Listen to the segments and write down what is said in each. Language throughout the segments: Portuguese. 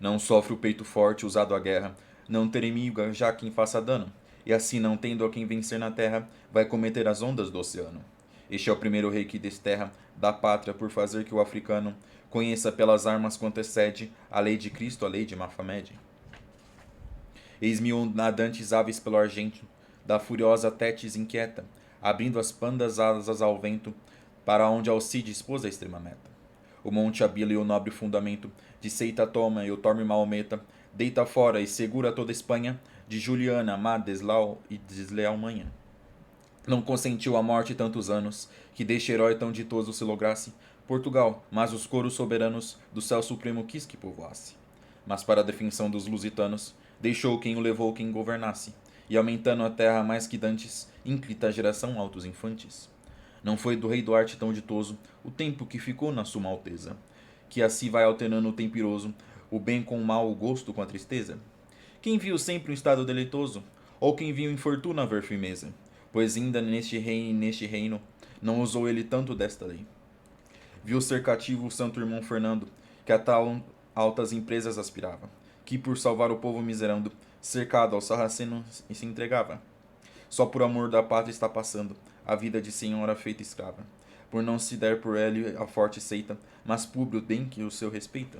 Não sofre o peito forte usado à guerra, não ter inimigo já quem faça dano, e assim não tendo a quem vencer na terra, vai cometer as ondas do oceano. Este é o primeiro rei que desterra da pátria por fazer que o africano conheça pelas armas quanto excede a lei de Cristo, a lei de Mafamed. Eis-me nadantes aves pelo argento, da furiosa Tétis inquieta, abrindo as pandas asas ao vento, para onde Alcide expôs a extrema meta. O monte Abila e o nobre fundamento, de Seita toma e o torme Maometa, deita fora e segura toda a Espanha, de Juliana, má, desleal e desleal manha. Não consentiu a morte tantos anos, que deste herói tão ditoso se lograsse Portugal, mas os coros soberanos do céu supremo quis que povoasse. Mas para a defensão dos lusitanos, deixou quem o levou quem governasse, e aumentando a terra mais que dantes, ínclita a geração altos infantes. Não foi do rei Duarte tão ditoso o tempo que ficou na suma alteza, que assim vai alternando o tempiroso, o bem com o mal, o gosto com a tristeza. Quem viu sempre um estado deleitoso, ou quem viu infortuna haver firmeza, pois ainda neste reino não usou ele tanto desta lei. Viu ser cativo o santo irmão Fernando, que a tal altas empresas aspirava, que por salvar o povo miserando, cercado ao sarraceno se entregava. Só por amor da pátria está passando a vida de senhora feita escrava, por não se der por ele a forte seita, mas Públio bem que o seu respeita.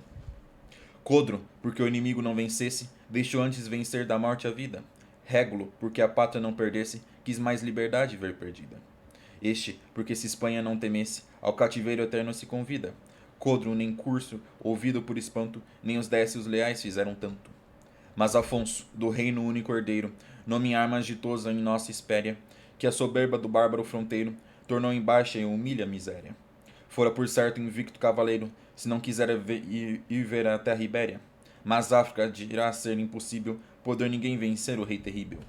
Codro, porque o inimigo não vencesse, deixou antes vencer da morte a vida. Régulo, porque a pátria não perdesse, quis mais liberdade ver perdida. Este, porque se Espanha não temesse, ao cativeiro eterno se convida. Codro, nem curso, ouvido por espanto, nem os décios leais fizeram tanto. Mas Afonso, do reino único herdeiro, nome em armas ditosa em nossa espéria, que a soberba do bárbaro fronteiro tornou em baixa e humilha a miséria. Fora por certo invicto cavaleiro, se não quisera ir ver a terra ibéria. Mas África dirá ser impossível poder ninguém vencer o rei terrível.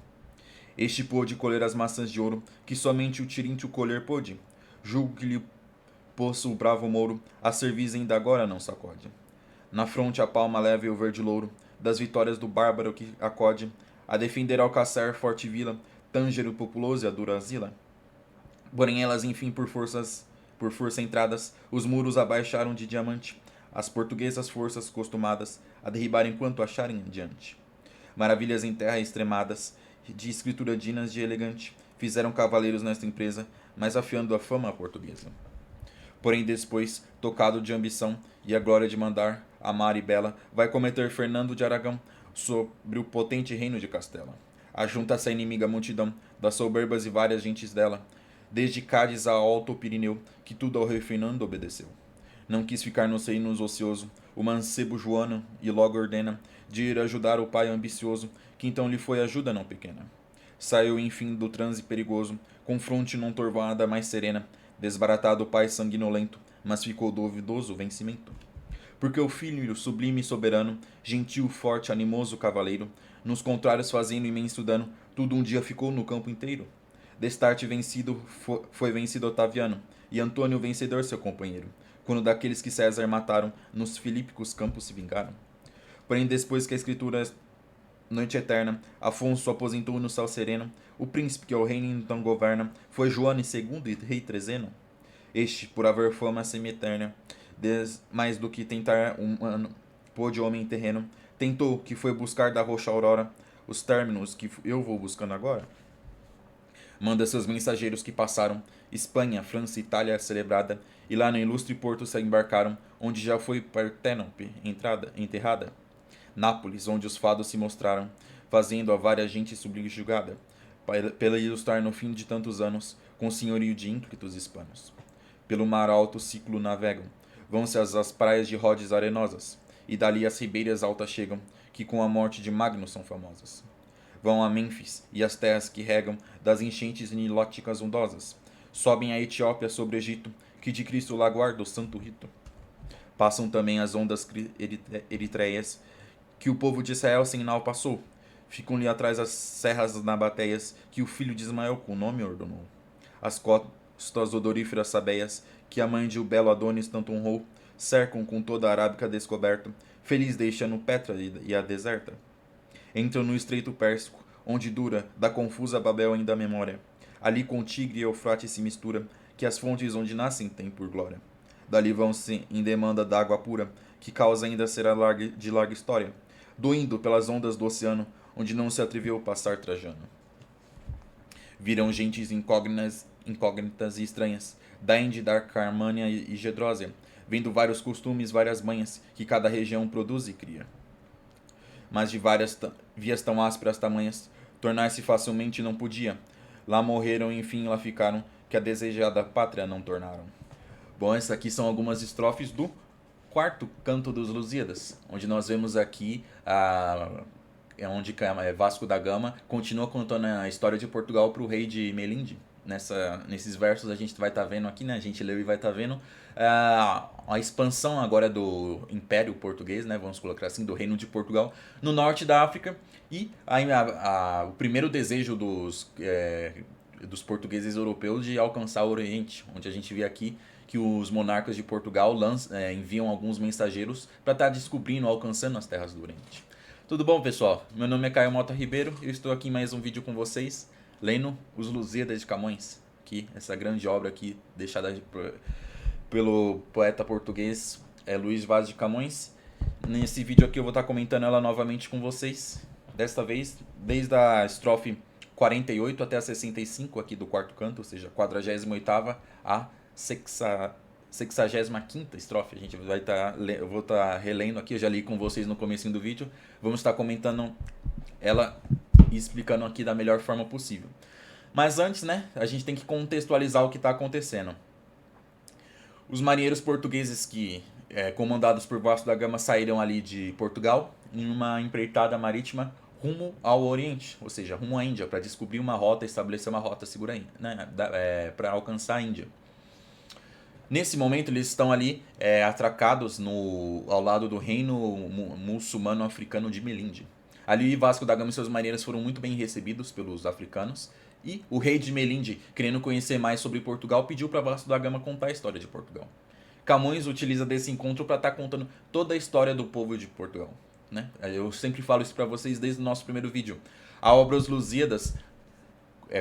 Este pôde colher as maçãs de ouro, que somente o tiríntio colher pôde. Julgo que lhe poço o bravo mouro, a cerviz ainda agora não sacode. Na fronte a palma leve e o verde louro, das vitórias do bárbaro que acode, a defender Alcaçar, forte vila, Tângero populoso e a dura asila. Porém elas, enfim, por força entradas, os muros abaixaram de diamante, as portuguesas forças costumadas a derribar enquanto acharem diante. Maravilhas em terra extremadas, de escritura dinas de elegante, fizeram cavaleiros nesta empresa, mas afiando a fama portuguesa. Porém, depois, tocado de ambição e a glória de mandar, amar e bela, vai cometer Fernando de Aragão sobre o potente reino de Castela. Ajunta-se a inimiga multidão das soberbas e várias gentes dela, desde Cádiz a Alto Pirineu, que tudo ao rei Fernando obedeceu. Não quis ficar nos reinos ocioso, o mancebo Joano, e logo ordena de ir ajudar o pai ambicioso, que então lhe foi ajuda não pequena. Saiu enfim do transe perigoso, com fronte não torvada mais serena, desbaratado o pai sanguinolento, mas ficou duvidoso o vencimento. Porque o filho sublime e soberano, gentil, forte, animoso cavaleiro, nos contrários fazendo imenso dano, tudo um dia ficou no campo inteiro. Destarte vencido foi vencido Otaviano, e Antônio vencedor seu companheiro, quando daqueles que César mataram, nos filípicos campos se vingaram. Porém, depois que a escritura noite eterna, Afonso aposentou no céu sereno, o príncipe que ao reino então governa, foi João II e rei Trezeno. Este, por haver fama semi-eterna, mais do que tentar um ano, pôde homem terreno, tentou, que foi buscar da roxa aurora, os términos que eu vou buscando agora. Manda seus mensageiros que passaram Espanha, França, Itália celebrada, e lá no ilustre porto se embarcaram, onde já foi Parténope enterrada. Nápoles, onde os fados se mostraram, fazendo a várias gente subjugada, pela ilustrar no fim de tantos anos, com o senhorio de ínclitos hispanos. Pelo mar alto ciclo navegam, vão-se às praias de Rhodes arenosas, e dali as ribeiras altas chegam, que com a morte de Magno são famosas. Vão a Mênfis e as terras que regam das enchentes nilóticas ondosas. Sobem a Etiópia sobre o Egito, que de Cristo lá guarda o santo rito. Passam também as ondas eritreias, que o povo de Israel sem nau passou. Ficam-lhe atrás as serras nabateias, que o filho de Ismael com o nome ordenou. As costas odoríferas sabeias, que a mãe de o belo Adonis tanto honrou, cercam com toda a Arábica descoberta, feliz deixando Petra e a deserta. Entram no estreito Pérsico, onde dura, da confusa Babel ainda a memória. Ali com Tigre e Eufrates se mistura, que as fontes onde nascem têm por glória. Dali vão-se em demanda d'água pura, que causa ainda será de larga história, doindo pelas ondas do oceano, onde não se atreveu passar Trajano. Viram gentes incógnitas e estranhas, da Índia, da Carmânia e Gedrósia, vendo vários costumes, várias manhas, que cada região produz e cria. Mas de várias vias tão ásperas tamanhas, tornar-se facilmente não podia. Lá morreram e enfim lá ficaram, que a desejada pátria não tornaram. Bom, essas aqui são algumas estrofes do quarto canto dos Lusíadas, onde nós vemos aqui onde Vasco da Gama continua contando a história de Portugal para o rei de Melinde. Nesses versos a gente vai estar vendo aqui, né? A gente leu e vai estar vendo a expansão agora do Império Português, né? Vamos colocar assim, do Reino de Portugal no norte da África e o primeiro desejo dos portugueses europeus de alcançar o Oriente, onde a gente vê aqui que os monarcas de Portugal enviam alguns mensageiros para estar descobrindo, alcançando as terras do Oriente. Tudo bom, pessoal? Meu nome é Caio Mota Ribeiro e eu estou aqui em mais um vídeo com vocês, lendo Os Lusíadas de Camões, essa grande obra aqui deixada pelo poeta português Luís Vaz de Camões. Nesse vídeo aqui eu vou estar comentando ela novamente com vocês, desta vez desde a estrofe 48 até a 65 aqui do quarto canto, ou seja, 48ª a 65ª estrofe. A gente vai eu vou estar relendo aqui, eu já li com vocês no comecinho do vídeo. Vamos estar comentando ela e explicando aqui da melhor forma possível. Mas antes, né, a gente tem que contextualizar o que está acontecendo. Os marinheiros portugueses que, comandados por Vasco da Gama, saíram ali de Portugal em uma empreitada marítima rumo ao Oriente, ou seja, rumo à Índia, para descobrir uma rota, estabelecer uma rota segura, né, para alcançar a Índia. Nesse momento eles estão ali atracados ao lado do reino muçulmano africano de Melinde. Ali Vasco da Gama e seus marinheiros foram muito bem recebidos pelos africanos e o rei de Melinde, querendo conhecer mais sobre Portugal, pediu para Vasco da Gama contar a história de Portugal. Camões utiliza desse encontro para estar contando toda a história do povo de Portugal, né? Eu sempre falo isso para vocês desde o nosso primeiro vídeo. A obra Os Lusíadas,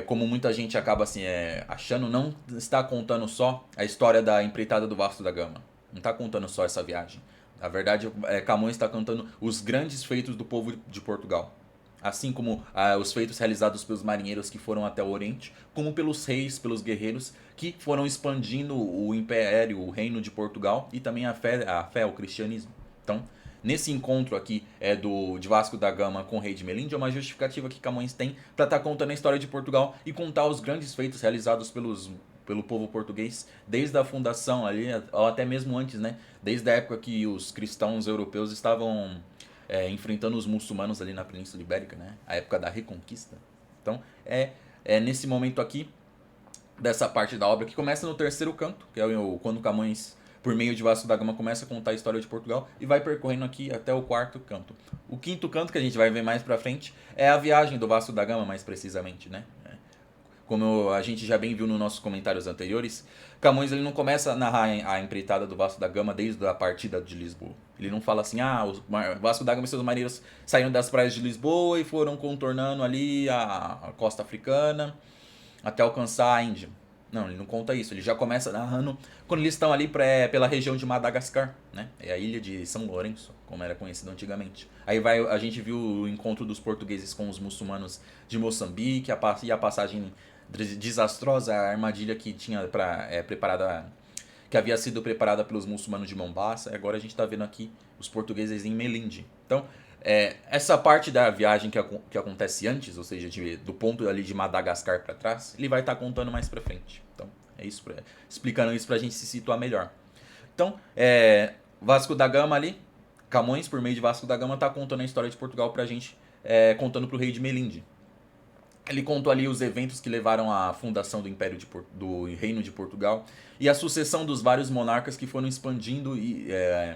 como muita gente acaba assim, achando, não está contando só a história da empreitada do Vasco da Gama. Não está contando só essa viagem. Na verdade, Camões está contando os grandes feitos do povo de Portugal. Assim como os feitos realizados pelos marinheiros que foram até o Oriente, como pelos reis, pelos guerreiros que foram expandindo o império, o reino de Portugal e também a fé, o cristianismo. Então, nesse encontro aqui de Vasco da Gama com o rei de Melinde, é uma justificativa que Camões tem para estar contando a história de Portugal e contar os grandes feitos realizados pelo povo português desde a fundação ali, ou até mesmo antes, né? Desde a época que os cristãos europeus estavam enfrentando os muçulmanos ali na Península Ibérica, né? A época da Reconquista. Então, nesse momento aqui, dessa parte da obra, que começa no terceiro canto, que é quando Camões, por meio de Vasco da Gama, começa a contar a história de Portugal e vai percorrendo aqui até o quarto canto. O quinto canto, que a gente vai ver mais pra frente, é a viagem do Vasco da Gama, mais precisamente, né? Como a gente já bem viu nos nossos comentários anteriores, Camões ele não começa a narrar a empreitada do Vasco da Gama desde a partida de Lisboa. Ele não fala assim, o Vasco da Gama e seus marinheiros saíram das praias de Lisboa e foram contornando ali a costa africana até alcançar a Índia. Não, ele não conta isso. Ele já começa narrando quando eles estão ali pela região de Madagascar, né? É a ilha de São Lourenço, como era conhecido antigamente. Aí a gente viu o encontro dos portugueses com os muçulmanos de Moçambique e a passagem desastrosa, a armadilha que tinha que havia sido preparada pelos muçulmanos de Mombasa. Agora a gente está vendo aqui os portugueses em Melinde. Então, essa parte da viagem que acontece antes, ou seja, do ponto ali de Madagascar para trás, ele vai estar contando mais para frente. Então, é isso, explicando isso para a gente se situar melhor. Então, Vasco da Gama ali, Camões, por meio de Vasco da Gama, está contando a história de Portugal para a gente, contando para o rei de Melinde. Ele contou ali os eventos que levaram à fundação do Império do Reino de Portugal e a sucessão dos vários monarcas que foram expandindo, e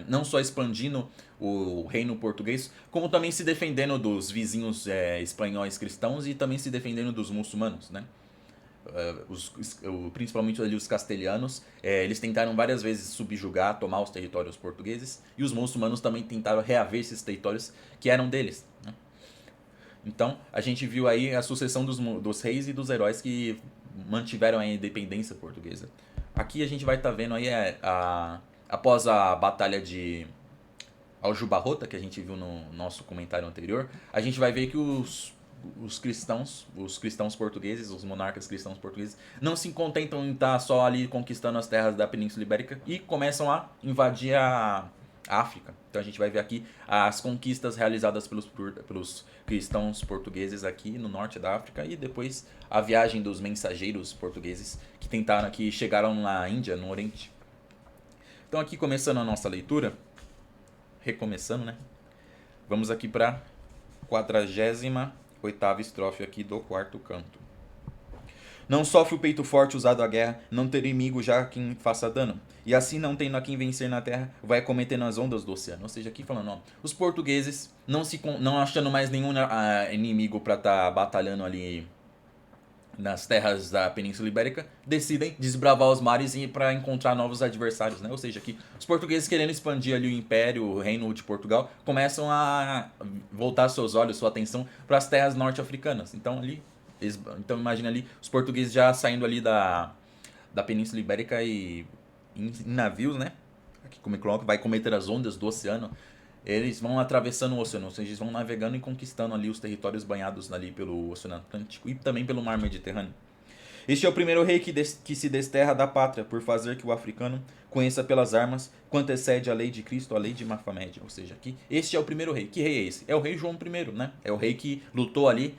não só expandindo o reino português, como também se defendendo dos vizinhos espanhóis cristãos e também se defendendo dos muçulmanos, né? Principalmente ali os castelhanos, eles tentaram várias vezes subjugar, tomar os territórios portugueses, e os muçulmanos também tentaram reaver esses territórios que eram deles, né? Então, a gente viu aí a sucessão dos reis e dos heróis que mantiveram a independência portuguesa. Aqui a gente vai estar vendo aí, após a batalha de Aljubarrota, que a gente viu no nosso comentário anterior, a gente vai ver que os cristãos portugueses, os monarcas cristãos portugueses, não se contentam em estar só ali conquistando as terras da Península Ibérica e começam a invadir a África. Então a gente vai ver aqui as conquistas realizadas pelos cristãos portugueses aqui no norte da África e depois a viagem dos mensageiros portugueses que chegaram na Índia, no Oriente. Então aqui começando a nossa leitura, recomeçando, né? Vamos aqui para 48ª estrofe aqui do quarto canto. Não sofre o peito forte usado à guerra, não ter inimigo já quem faça dano. E assim, não tendo a quem vencer na terra, vai cometendo as ondas do oceano. Ou seja, aqui falando, ó, os portugueses não achando mais nenhum inimigo para estar batalhando ali nas terras da Península Ibérica, decidem desbravar os mares para encontrar novos adversários, né? Ou seja, que os portugueses querendo expandir ali o império, o reino de Portugal, começam a voltar seus olhos, sua atenção para as terras norte-africanas. Então imagina ali os portugueses já saindo ali da Península Ibérica e em navios, né? Aqui como ele coloca, vai cometer as ondas do oceano. Eles vão atravessando o oceano, ou seja, eles vão navegando e conquistando ali os territórios banhados ali pelo Oceano Atlântico e também pelo Mar Mediterrâneo. Este é o primeiro rei que se desterra da pátria por fazer que o africano conheça pelas armas quanto excede a lei de Cristo, a lei de Mafamed. Ou seja, aqui, este é o primeiro rei. Que rei é esse? É o rei João I, né? É o rei que lutou ali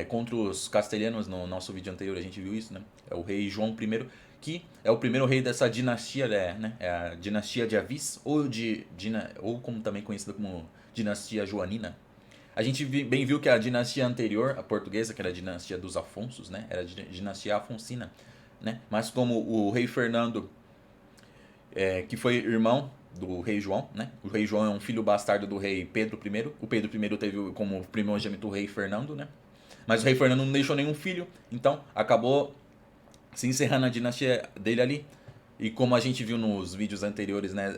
contra os castelhanos no nosso vídeo anterior, a gente viu isso, né? É o rei João I, que é o primeiro rei dessa dinastia, né? É a dinastia de Avis, ou como também conhecida como dinastia joanina. A gente bem viu que a dinastia anterior, a portuguesa, que era a dinastia dos Afonsos, né? Era a dinastia afonsina, né? Mas como o rei Fernando, que foi irmão do rei João, né? O rei João é um filho bastardo do rei Pedro I. O Pedro I teve como primogênito o rei Fernando, né? Mas o rei Fernando não deixou nenhum filho, então acabou se encerrando a dinastia dele ali. E como a gente viu nos vídeos anteriores, né,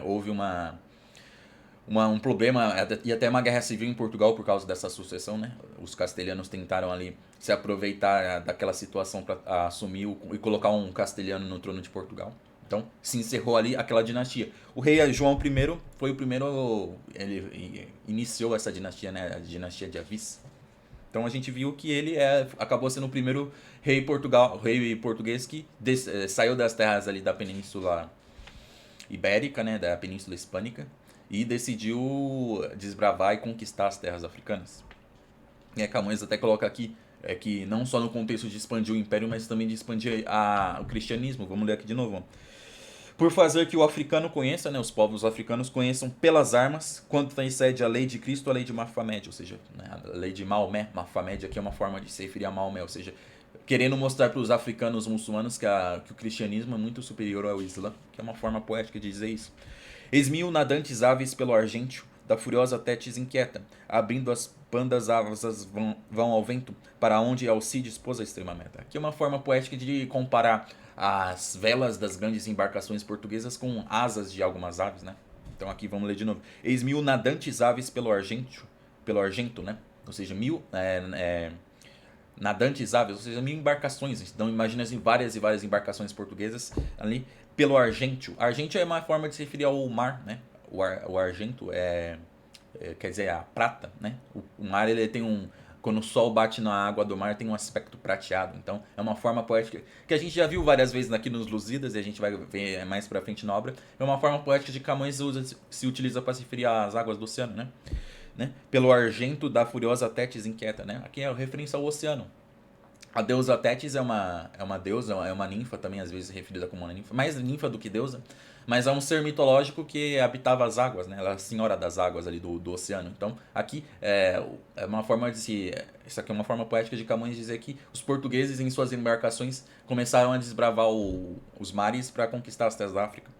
houve um problema e até uma guerra civil em Portugal por causa dessa sucessão, né? Os castelhanos tentaram ali se aproveitar daquela situação para assumir e colocar um castelhano no trono de Portugal. Então se encerrou ali aquela dinastia. O rei João I foi o primeiro, ele iniciou essa dinastia, né? A dinastia de Avis. Então a gente viu que ele acabou sendo o primeiro rei português que saiu das terras ali da Península Ibérica, né, da Península Hispânica, e decidiu desbravar e conquistar as terras africanas. E a Camões até coloca aqui que não só no contexto de expandir o império, mas também de expandir o cristianismo. Vamos ler aqui de novo. Por fazer que o africano conheça, né, os povos africanos conheçam pelas armas quanto excede a lei de Cristo, a lei de Mafamed, ou seja, né, a lei de Maomé. Mafamed aqui é uma forma de se referir a Maomé, ou seja, querendo mostrar para os africanos muçulmanos que o cristianismo é muito superior ao Islã, que é uma forma poética de dizer isso. Eis mil nadantes aves pelo argêntio, da furiosa Tétis inquieta, abrindo as pandas asas vão ao vento, para onde Alcides pôs a extrema meta. Aqui é uma forma poética de comparar as velas das grandes embarcações portuguesas com asas de algumas aves, né? Então aqui vamos ler de novo. Eis mil nadantes aves pelo argento, né? Ou seja, nadantes aves, ou seja, mil embarcações. Então imagina assim, várias e várias embarcações portuguesas ali pelo argêntio. Argêntio é uma forma de se referir ao mar, né? O argento quer dizer a prata, né? O mar ele tem quando o sol bate na água do mar tem um aspecto prateado. Então é uma forma poética que a gente já viu várias vezes aqui nos Lusíadas e a gente vai ver mais pra frente na obra. É uma forma poética de Camões se utiliza para se referir às águas do oceano, né? Pelo argento da furiosa Tétis inquieta, né? Aqui é a referência ao oceano. A deusa Tétis é uma deusa, é uma ninfa também, às vezes referida como uma ninfa. Mais ninfa do que deusa, mas é um ser mitológico que habitava as águas, né? Ela é a senhora das águas ali do oceano. Então, aqui é uma forma de se... Isso aqui é uma forma poética de Camões dizer que os portugueses, em suas embarcações, começaram a desbravar os mares para conquistar as terras da África.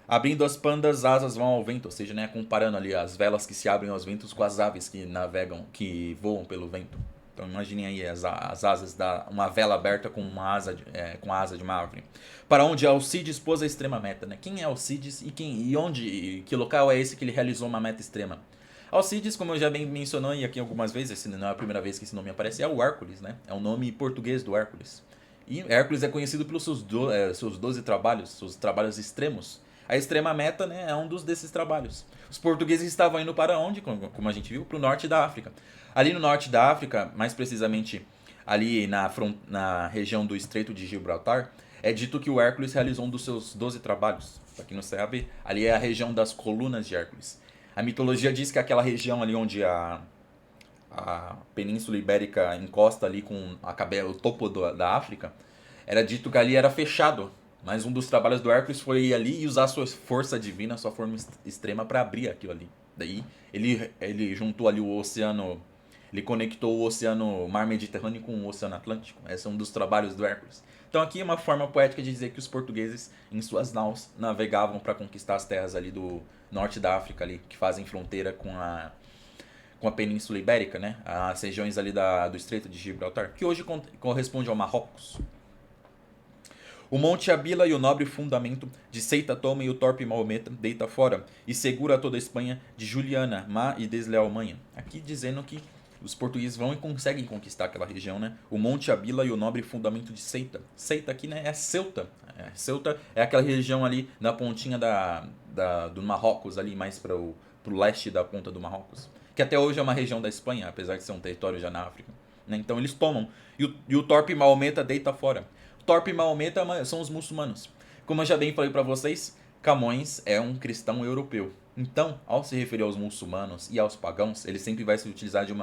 Abrindo as pandas, asas vão ao vento, ou seja, né, comparando ali as velas que se abrem aos ventos com as aves que navegam, que voam pelo vento. Então imaginem aí as asas uma vela aberta com com a asa de uma árvore. Para onde Alcides pôs a extrema meta, né? Quem é Alcides que local é esse que ele realizou uma meta extrema? Alcides, como eu já bem mencionei aqui algumas vezes, não é a primeira vez que esse nome aparece, é o Hércules, né? É o nome português do Hércules. E Hércules é conhecido pelos seus 12 trabalhos, seus trabalhos extremos. A extrema meta, né, é um desses trabalhos. Os portugueses estavam indo para onde, como a gente viu? Para o norte da África. Ali no norte da África, mais precisamente ali na região do Estreito de Gibraltar, é dito que o Hércules realizou um dos seus 12 trabalhos. Para quem não sabe, ali é a região das colunas de Hércules. A mitologia diz que aquela região ali onde a Península Ibérica encosta ali com o topo da África, era dito que ali era fechado. Mas um dos trabalhos do Hércules foi ir ali e usar sua força divina, sua forma extrema para abrir aquilo ali. Daí ele juntou ali o oceano, ele conectou o oceano Mar Mediterrâneo com o Oceano Atlântico. Esse é um dos trabalhos do Hércules. Então aqui é uma forma poética de dizer que os portugueses, em suas naus, navegavam para conquistar as terras ali do norte da África, ali, que fazem fronteira com a Península Ibérica, né? As regiões ali do Estreito de Gibraltar, que hoje corresponde ao Marrocos. O Monte Abila e o nobre fundamento de Ceita toma e o torpe Maometa deita fora e segura toda a Espanha de Juliana, má e desleal manha. Aqui dizendo que os portugueses vão e conseguem conquistar aquela região, né? O Monte Abila e o nobre fundamento de Ceita. Ceita aqui, né, é Ceuta. Ceuta é aquela região ali na pontinha do Marrocos, ali mais para o leste da ponta do Marrocos. Que até hoje é uma região da Espanha, apesar de ser um território já na África. Né? Então eles tomam. E o torpe Maometa deita fora. Torpe e Maometa são os muçulmanos. Como eu já bem falei para vocês, Camões é um cristão europeu. Então, ao se referir aos muçulmanos e aos pagãos, ele sempre vai se utilizar de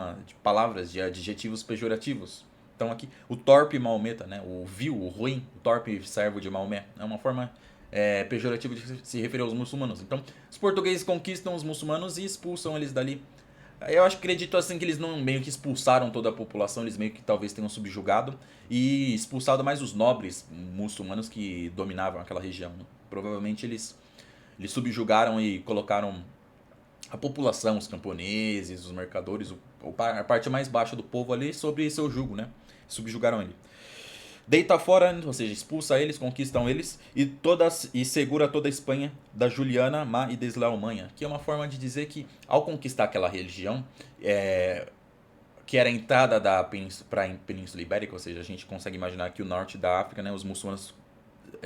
palavras, de adjetivos pejorativos. Então aqui, o torpe Maometa, né, o vil, o ruim, o torpe servo de Maomé, é uma forma pejorativa de se referir aos muçulmanos. Então, os portugueses conquistam os muçulmanos e expulsam eles dali. Eu acredito assim que eles não meio que expulsaram toda a população, eles meio que talvez tenham subjugado e expulsado mais os nobres muçulmanos que dominavam aquela região. Provavelmente eles subjugaram e colocaram a população, os camponeses, os mercadores, a parte mais baixa do povo ali sobre seu jugo, né? Subjugaram ele. Deita fora, ou seja, expulsa eles, conquistam eles e segura toda a Espanha da Juliana, má e desleal manha. Que é uma forma de dizer que ao conquistar aquela região, que era a entrada para a Península Ibérica, ou seja, a gente consegue imaginar que o norte da África, né, os muçulmanos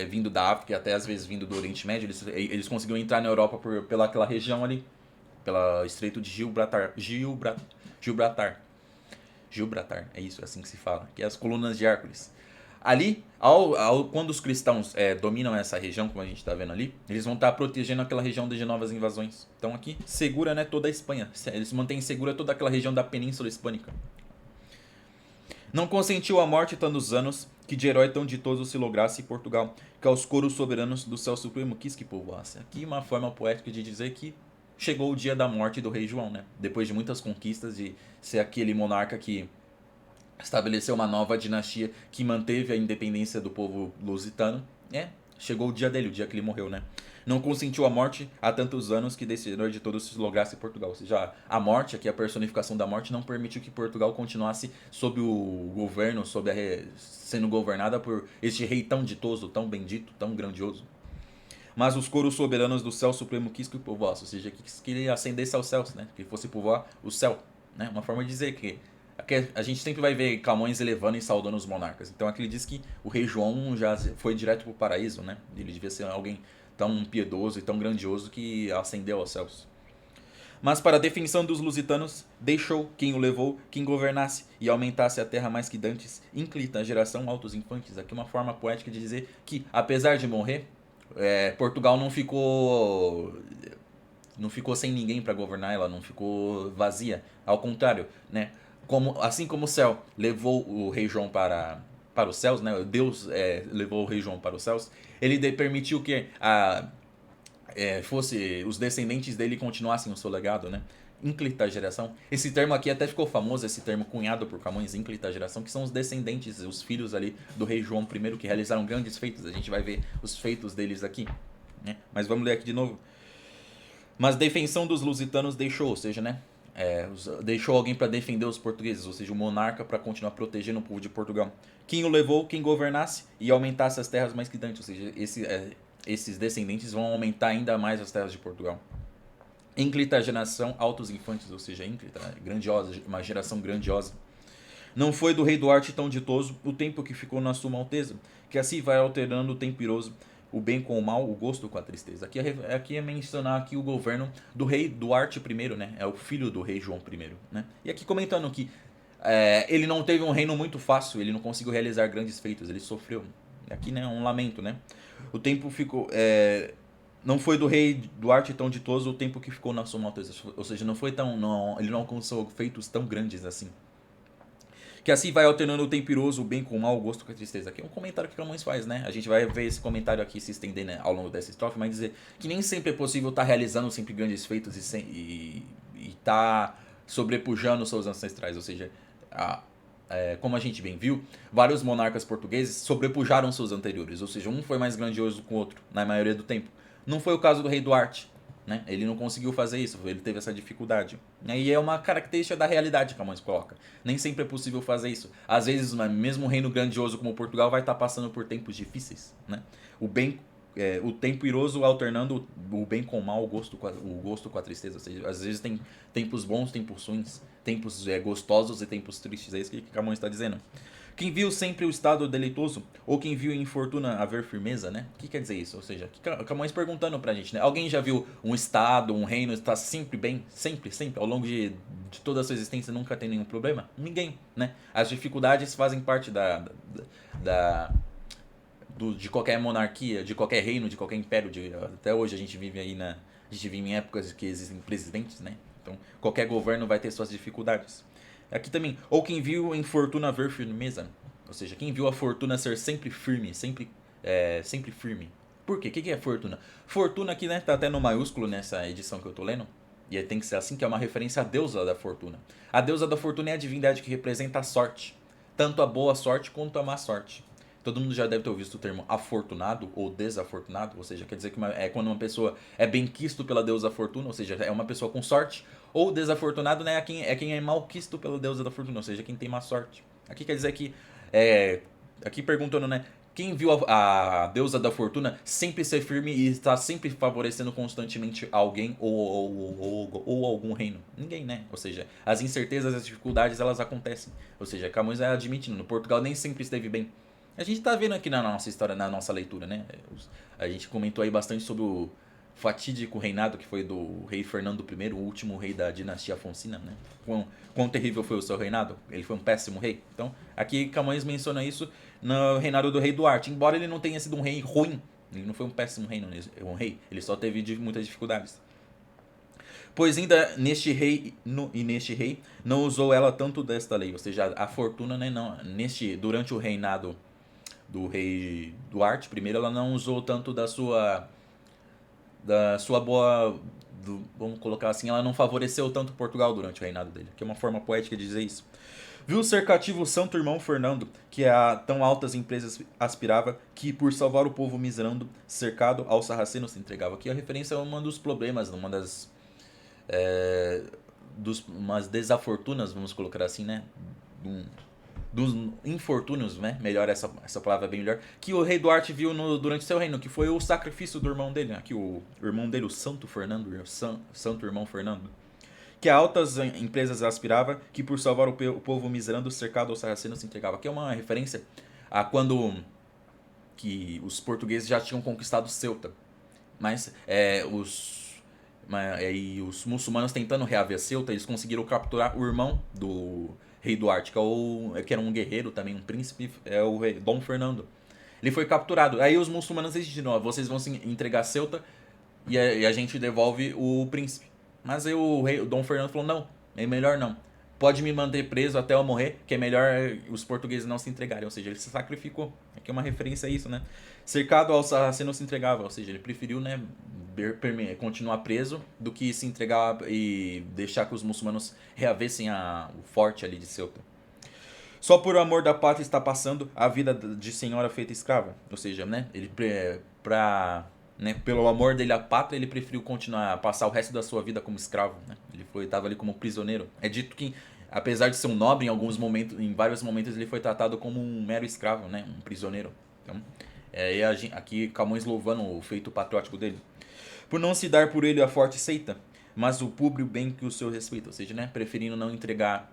vindo da África e até às vezes vindo do Oriente Médio, eles conseguiam entrar na Europa pelaquela região ali, pelo Estreito de Gibraltar, é isso, é assim que se fala, que é as colunas de Hércules. Ali, quando os cristãos dominam essa região, como a gente está vendo ali, eles vão estar protegendo aquela região de novas invasões. Então aqui, segura, né, toda a Espanha. Eles mantêm segura toda aquela região da Península Hispânica. Não consentiu a morte tantos anos, que de herói tão ditoso se lograsse Portugal, que aos coros soberanos do céu supremo quis que povoasse. Aqui uma forma poética de dizer que chegou o dia da morte do rei João, né? Depois de muitas conquistas, de ser aquele monarca que estabeleceu uma nova dinastia que manteve a independência do povo lusitano. Chegou o dia dele, o dia que ele morreu, né? Não consentiu a morte há tantos anos que desse herói de todos se lograsse Portugal. Ou seja, a morte, aqui a personificação da morte, não permitiu que Portugal continuasse sob o governo, sendo governada por este rei tão ditoso, tão bendito, tão grandioso. Mas os coros soberanos do céu supremo quis que povoasse, ou seja, que ele ascendesse aos céus, né? Que fosse povoar o céu, né? Uma forma de dizer que a gente sempre vai ver Camões elevando e saudando os monarcas. Então aqui ele diz que o rei João já foi direto para o paraíso, né? Ele devia ser alguém tão piedoso e tão grandioso que ascendeu aos céus. Mas para a defensão dos lusitanos, deixou quem o levou, quem governasse e aumentasse a terra mais que dantes, inclita a geração altos infantes. Aqui uma forma poética de dizer que, apesar de morrer, Portugal não ficou sem ninguém para governar, ela não ficou vazia. Ao contrário, né? Assim como o céu levou o rei João para os céus, né? Deus levou o rei João para os céus, ele permitiu que os descendentes dele continuassem o seu legado, né? Ínclita geração. Esse termo aqui até ficou famoso, esse termo cunhado por Camões, ínclita geração, que são os descendentes, os filhos ali do rei João I, que realizaram grandes feitos. A gente vai ver os feitos deles aqui, né? Mas vamos ler aqui de novo. Mas defensão dos lusitanos deixou, ou seja, né? Deixou alguém para defender os portugueses, ou seja, o monarca para continuar protegendo o povo de Portugal. Quem o levou, quem governasse e aumentasse as terras mais que dantes, ou seja, esses descendentes vão aumentar ainda mais as terras de Portugal. Ínclita geração, altos infantes, ou seja, ínclita, grandiosa, uma geração grandiosa. Não foi do rei Duarte tão ditoso o tempo que ficou na suma alteza, que assim vai alternando o tempo iroso, o bem com o mal, o gosto com a tristeza. Aqui é mencionar aqui o governo do rei Duarte I, né? É o filho do rei João I, né? E aqui comentando que ele não teve um reino muito fácil, ele não conseguiu realizar grandes feitos, ele sofreu. Aqui, né, um lamento, né? O tempo ficou... não foi do rei Duarte tão ditoso o tempo que ficou na sua alteza. Ou seja, não foi tão... Não, ele não alcançou feitos tão grandes assim. Que assim vai alternando o temperoso, o bem com o mal, o gosto com a tristeza. Aqui é um comentário que Camões faz, né? A gente vai ver esse comentário aqui se estender, né, ao longo dessa estrofe, mas dizer que nem sempre é possível estar realizando sempre grandes feitos e estar sobrepujando seus ancestrais. Ou seja, como a gente bem viu, vários monarcas portugueses sobrepujaram seus anteriores. Ou seja, um foi mais grandioso que o outro, na maioria do tempo. Não foi o caso do rei Duarte. Né? Ele não conseguiu fazer isso, ele teve essa dificuldade. E é uma característica da realidade que a Camões coloca. Nem sempre é possível fazer isso. Às vezes, mesmo um reino grandioso como Portugal vai estar passando por tempos difíceis. Né? O tempo iroso alternando o bem com o mal, o gosto com a tristeza. Ou seja, às vezes tem tempos bons, tempos ruins, tempos gostosos e tempos tristes. É isso que Camões está dizendo. Quem viu sempre o estado deleitoso, ou quem viu em fortuna haver firmeza, né? O que quer dizer isso? Ou seja, Camões perguntando pra gente, né? Alguém já viu um estado, um reino estar sempre bem? Sempre, sempre, ao longo de toda a sua existência nunca tem nenhum problema? Ninguém, né? As dificuldades fazem parte de qualquer monarquia, de qualquer reino, de qualquer império. Até hoje a gente vive aí a gente vive em épocas que existem presidentes, né? Então, qualquer governo vai ter suas dificuldades. Aqui também, ou quem viu em fortuna haver firmeza, ou seja, quem viu a fortuna ser sempre firme, sempre firme. Por quê? O que é fortuna? Fortuna aqui, né, tá até no maiúsculo nessa edição que eu tô lendo, e tem que ser assim, que é uma referência à deusa da fortuna. A deusa da fortuna é a divindade que representa a sorte, tanto a boa sorte quanto a má sorte. Todo mundo já deve ter ouvido o termo afortunado ou desafortunado, ou seja, quer dizer que é quando uma pessoa é benquisto pela deusa fortuna, ou seja, é uma pessoa com sorte, ou desafortunado, né, quem é malquisto pela deusa da fortuna, ou seja, quem tem má sorte. Aqui quer dizer que, aqui perguntando, né, quem viu a deusa da fortuna sempre ser firme e está sempre favorecendo constantemente alguém ou algum reino? Ninguém, né? Ou seja, as incertezas, as dificuldades, elas acontecem. Ou seja, Camões é admitindo, no Portugal nem sempre esteve bem. A gente tá vendo aqui na nossa história, na nossa leitura, né? A gente comentou aí bastante sobre o fatídico reinado que foi do rei Fernando I, o último rei da dinastia Afonsina, né? Quão terrível foi o seu reinado? Ele foi um péssimo rei. Então, aqui Camões menciona isso no reinado do rei Duarte. Embora ele não tenha sido um rei ruim, ele não foi um péssimo rei, ele só teve muitas dificuldades. Pois ainda neste rei não usou ela tanto desta lei, ou seja, a fortuna, né, não, durante o reinado do rei Duarte I, ela não usou tanto da sua boa, vamos colocar assim, ela não favoreceu tanto Portugal durante o reinado dele, que é uma forma poética de dizer isso. Viu ser cativo o santo irmão Fernando, que a tão altas empresas aspirava, que por salvar o povo miserando, cercado ao sarraceno se entregava. Aqui a referência é um dos problemas, uma das umas desafortunas, vamos colocar assim, né? Dos infortúnios, né? Melhor, essa palavra é bem melhor. Que o rei Duarte viu durante seu reino, que foi o sacrifício do irmão dele. Aqui o irmão dele, o Santo Fernando, Santo Irmão Fernando. Que a altas empresas aspirava, que por salvar o povo miserando, cercado ao sarraceno se entregava. Aqui é uma referência a quando que os portugueses já tinham conquistado Ceuta. Mas os muçulmanos tentando reaver Ceuta, eles conseguiram capturar o irmão do rei Duarte, que era um guerreiro também, um príncipe, é o rei Dom Fernando. Ele foi capturado. Aí os muçulmanos decidiram, ó, vocês vão se entregar Ceuta e a gente devolve o príncipe. Mas aí o Dom Fernando falou, não, é melhor não. Pode me manter preso até eu morrer, que é melhor os portugueses não se entregarem. Ou seja, ele se sacrificou. Aqui é uma referência a isso, né? Cercado ao sarraceno se entregava. Ou seja, ele preferiu, né, continuar preso do que se entregar e deixar que os muçulmanos reavessem o forte ali de Ceuta. Só por amor da pátria está passando a vida de senhora feita escrava. Ou seja, né, ele pelo amor dele à pátria, ele preferiu continuar a passar o resto da sua vida como escravo, né? Ele estava ali como prisioneiro. É dito que, apesar de ser um nobre, em vários momentos ele foi tratado como um mero escravo, né? Um prisioneiro. Então, aqui Camões louvando o feito patriótico dele. Por não se dar por ele a forte seita, mas o público bem que o seu respeita. Ou seja, né? Preferindo não entregar,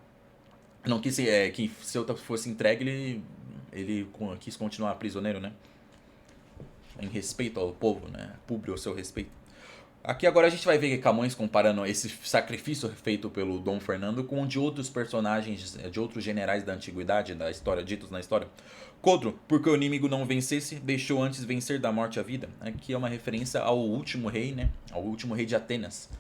não quis que Ceuta fosse entregue, ele quis continuar prisioneiro, né? em respeito ao povo, né? Público ao seu respeito. Aqui agora a gente vai ver Camões comparando esse sacrifício feito pelo Dom Fernando com o de outros personagens, de outros generais da antiguidade, da história, ditos na história. Codro, porque o inimigo não vencesse, deixou antes vencer da morte a vida. Aqui é uma referência ao último rei, né? Ao último rei de Atenas,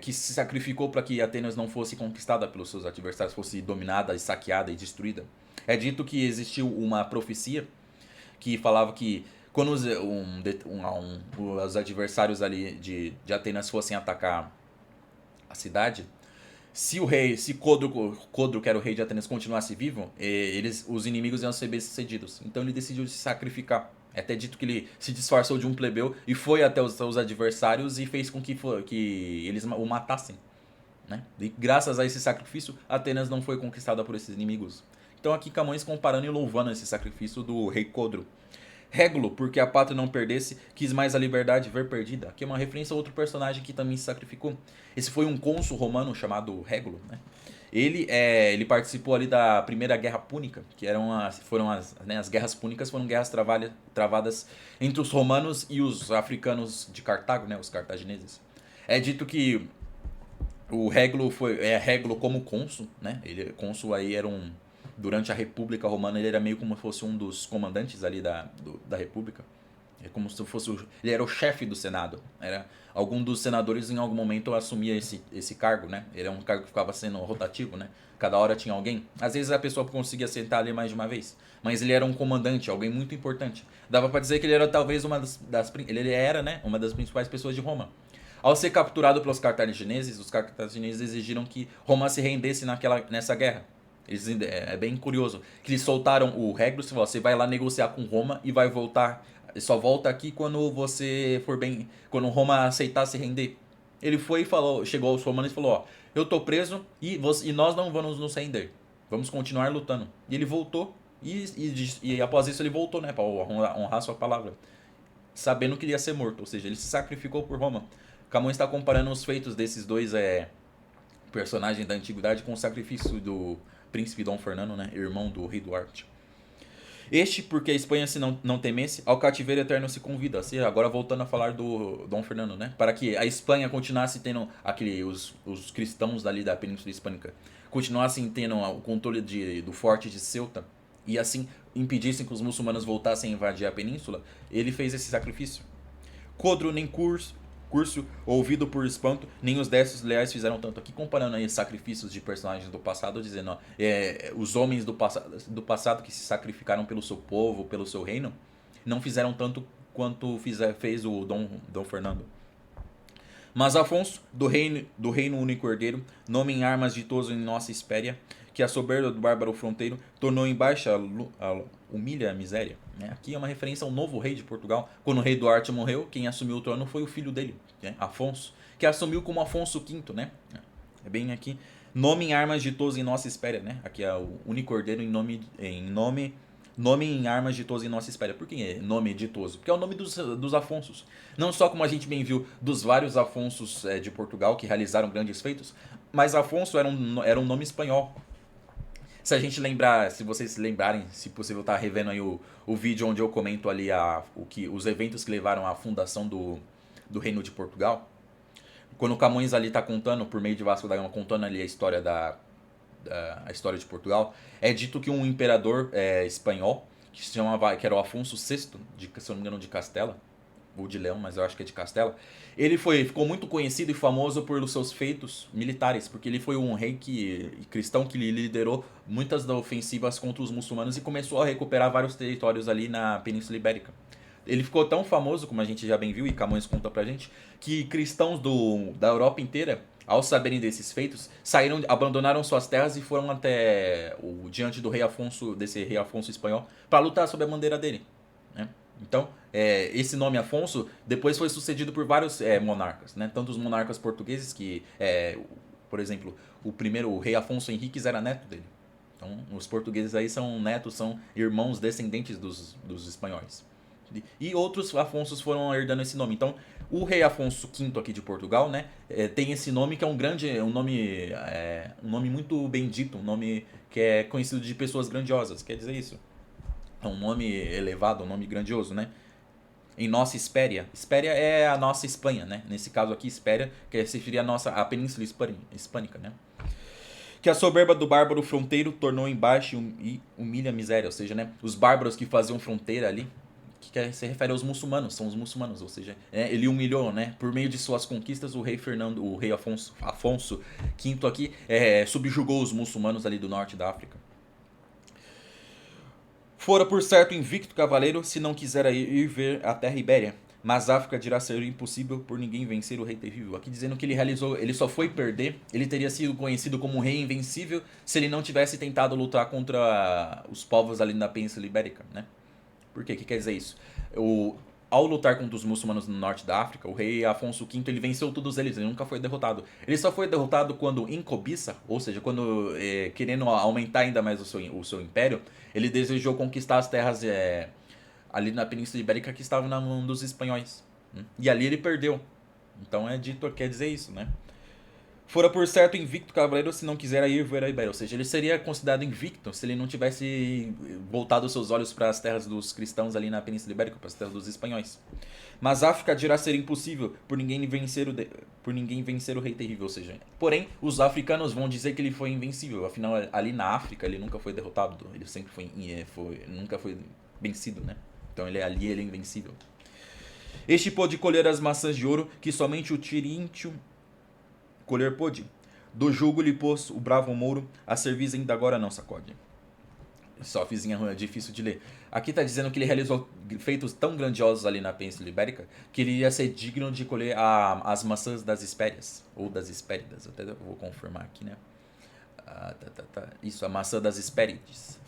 que se sacrificou para que Atenas não fosse conquistada pelos seus adversários, fosse dominada, saqueada e destruída. É dito que existiu uma profecia que falava que quando os adversários ali de Atenas fossem atacar a cidade, se o rei, se Codro, que era o rei de Atenas, continuasse vivo, os inimigos iam ser bem-sucedidos. Então ele decidiu se sacrificar. É até dito que ele se disfarçou de um plebeu e foi até os adversários e fez com que eles o matassem. Né? E graças a esse sacrifício, Atenas não foi conquistada por esses inimigos. Então aqui Camões comparando e louvando esse sacrifício do rei Codro. Régulo, porque a pátria não perdesse, quis mais a liberdade ver perdida. Aqui é uma referência a outro personagem que também se sacrificou. Esse foi um cônsul romano chamado Régulo, né? Ele participou ali da Primeira Guerra Púnica, que as guerras púnicas foram guerras travadas entre os romanos e os africanos de Cartago, né, os cartagineses. É dito que o Régulo Régulo como cônsul, né? Cônsul aí era durante a República Romana ele era meio como se fosse um dos comandantes ali da República. É como se fosse ele era o chefe do Senado. Era algum dos senadores em algum momento assumia esse cargo, né? Ele é um cargo que ficava sendo rotativo, né? Cada hora tinha alguém. Às vezes a pessoa conseguia sentar ali mais de uma vez, mas ele era um comandante, alguém muito importante. Dava para dizer que ele era talvez ele era, né, uma das principais pessoas de Roma. Ao ser capturado pelos cartagineses, os cartagineses exigiram que Roma se rendesse nessa guerra. É bem curioso que eles soltaram o Régulo, você vai lá negociar com Roma e vai voltar, só volta aqui quando você for bem, quando Roma aceitar se render. Ele foi e falou, chegou aos romanos e falou, ó, eu tô preso e nós não vamos nos render, vamos continuar lutando. E ele voltou e após isso ele voltou, né, para honrar sua palavra, sabendo que ele ia ser morto, ou seja, ele se sacrificou por Roma. Camões está comparando os feitos desses dois personagens da antiguidade com o sacrifício do príncipe Dom Fernando, né, irmão do rei Duarte. Este, porque a Espanha se não temesse, ao cativeiro eterno se convida. Assim, agora voltando a falar do Dom Fernando, né? Para que a Espanha continuasse tendo os cristãos dali da Península Hispânica continuassem tendo o controle do forte de Ceuta e assim impedissem que os muçulmanos voltassem a invadir a península, ele fez esse sacrifício. Codro nem Curso, ouvido por espanto, nem os destros leais fizeram tanto. Aqui comparando aí sacrifícios de personagens do passado, dizendo, ó, os homens do passado que se sacrificaram pelo seu povo, pelo seu reino, não fizeram tanto quanto fez o Dom Fernando. Mas Afonso, do reino único herdeiro, nome em armas ditoso em nossa espéria, que a soberba do bárbaro fronteiro tornou em baixa humilha a miséria. Aqui é uma referência ao novo rei de Portugal. Quando o rei Duarte morreu, quem assumiu o trono foi o filho dele, né? Afonso, que assumiu como Afonso V, né? É bem aqui. Nome em armas ditoso em nossa espéria, né? Aqui é o único herdeiro nome em armas ditoso em nossa espéria. Por que é nome ditoso? Porque é o nome dos Afonsos. Não só como a gente bem viu dos vários Afonsos de Portugal que realizaram grandes feitos, mas Afonso era um nome espanhol. Se a gente lembrar, se vocês se lembrarem, se possível tá revendo aí o vídeo onde eu comento ali os eventos que levaram à fundação do Reino de Portugal. Quando o Camões ali tá contando, por meio de Vasco da Gama, contando ali a história a história de Portugal, é dito que um imperador espanhol, que era o Afonso VI, se eu não me engano, de Castela, ou de Leão, mas eu acho que é de Castela, ele ficou muito conhecido e famoso por seus feitos militares, porque ele foi um rei cristão que liderou muitas ofensivas contra os muçulmanos e começou a recuperar vários territórios ali na Península Ibérica. Ele ficou tão famoso, como a gente já bem viu e Camões conta pra gente, que cristãos da Europa inteira, ao saberem desses feitos, abandonaram suas terras e foram até diante do desse rei Afonso espanhol, para lutar sob a bandeira dele, né? Então, esse nome Afonso depois foi sucedido por vários monarcas, né? Tanto os monarcas portugueses que, por exemplo, o rei Afonso Henriques era neto dele. Então, os portugueses aí são netos, são irmãos descendentes dos espanhóis. E outros Afonsos foram herdando esse nome. Então, o rei Afonso V aqui de Portugal, né, tem esse nome que é um nome muito bendito, um nome que é conhecido de pessoas grandiosas. Quer dizer isso? É um nome elevado, um nome grandioso, né? em nossa Espéria. Espéria é a nossa Espanha, né? Nesse caso aqui, Espéria, que seria a Península Hispânica, né? Que a soberba do bárbaro fronteiro tornou embaixo e humilha a miséria. Ou seja, né? Os bárbaros que faziam fronteira ali, que se refere aos muçulmanos, são os muçulmanos, ou seja, ele humilhou, né? Por meio de suas conquistas, o rei Afonso V aqui, subjugou os muçulmanos ali do norte da África. Fora por certo invicto cavaleiro, se não quiser ir ver a terra ibéria. Mas África dirá ser impossível por ninguém vencer o rei terrível. Aqui dizendo que ele só foi perder, ele teria sido conhecido como rei invencível se ele não tivesse tentado lutar contra os povos ali na Península Ibérica, né? Por quê? O que quer dizer isso? Ao lutar contra os muçulmanos no norte da África, o rei Afonso V ele venceu todos eles, ele nunca foi derrotado. Ele só foi derrotado quando, em cobiça, ou seja, quando querendo aumentar ainda mais o seu império, ele desejou conquistar as terras ali na Península Ibérica que estavam na mão dos espanhóis. E ali ele perdeu. Então quer dizer isso, né? Fora por certo invicto cavaleiro se não quiser ir ver a Ibéria. Ou seja, ele seria considerado invicto se ele não tivesse voltado os seus olhos para as terras dos cristãos ali na Península Ibérica, para as terras dos espanhóis. Mas África dirá ser impossível por ninguém vencer o rei terrível. Ou seja, porém, os africanos vão dizer que ele foi invencível. Afinal, ali na África ele nunca foi derrotado. Ele sempre nunca foi vencido, né? Então ali ele é invencível. Este pôde colher as maçãs de ouro que somente o Tiríntio colher pôde. Do jugo lhe pôs o bravo Mouro, a cerviz ainda agora não sacode. Só fizinha ruim, é difícil de ler. Aqui está dizendo que ele realizou feitos tão grandiosos ali na Península Ibérica que ele ia ser digno de colher as maçãs das Hespérias. Ou das Hespéridas, até vou confirmar aqui, né? Isso, a maçã das Hespérides.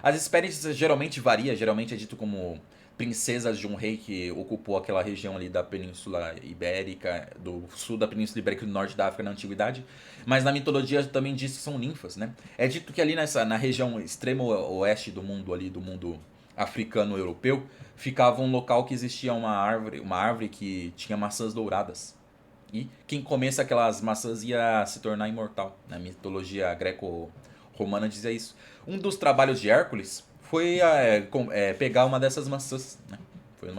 As Hespérides geralmente varia, geralmente é dito como princesas de um rei que ocupou aquela região ali da Península Ibérica, do sul da Península Ibérica e do norte da África na antiguidade. Mas na mitologia também diz que são ninfas, né? É dito que ali na região extremo oeste do mundo, ali do mundo africano europeu, ficava um local que existia uma árvore que tinha maçãs douradas. E quem comesse aquelas maçãs ia se tornar imortal. Na mitologia greco-romana dizia isso. Um dos trabalhos de Hércules foi pegar uma dessas maçãs. Né?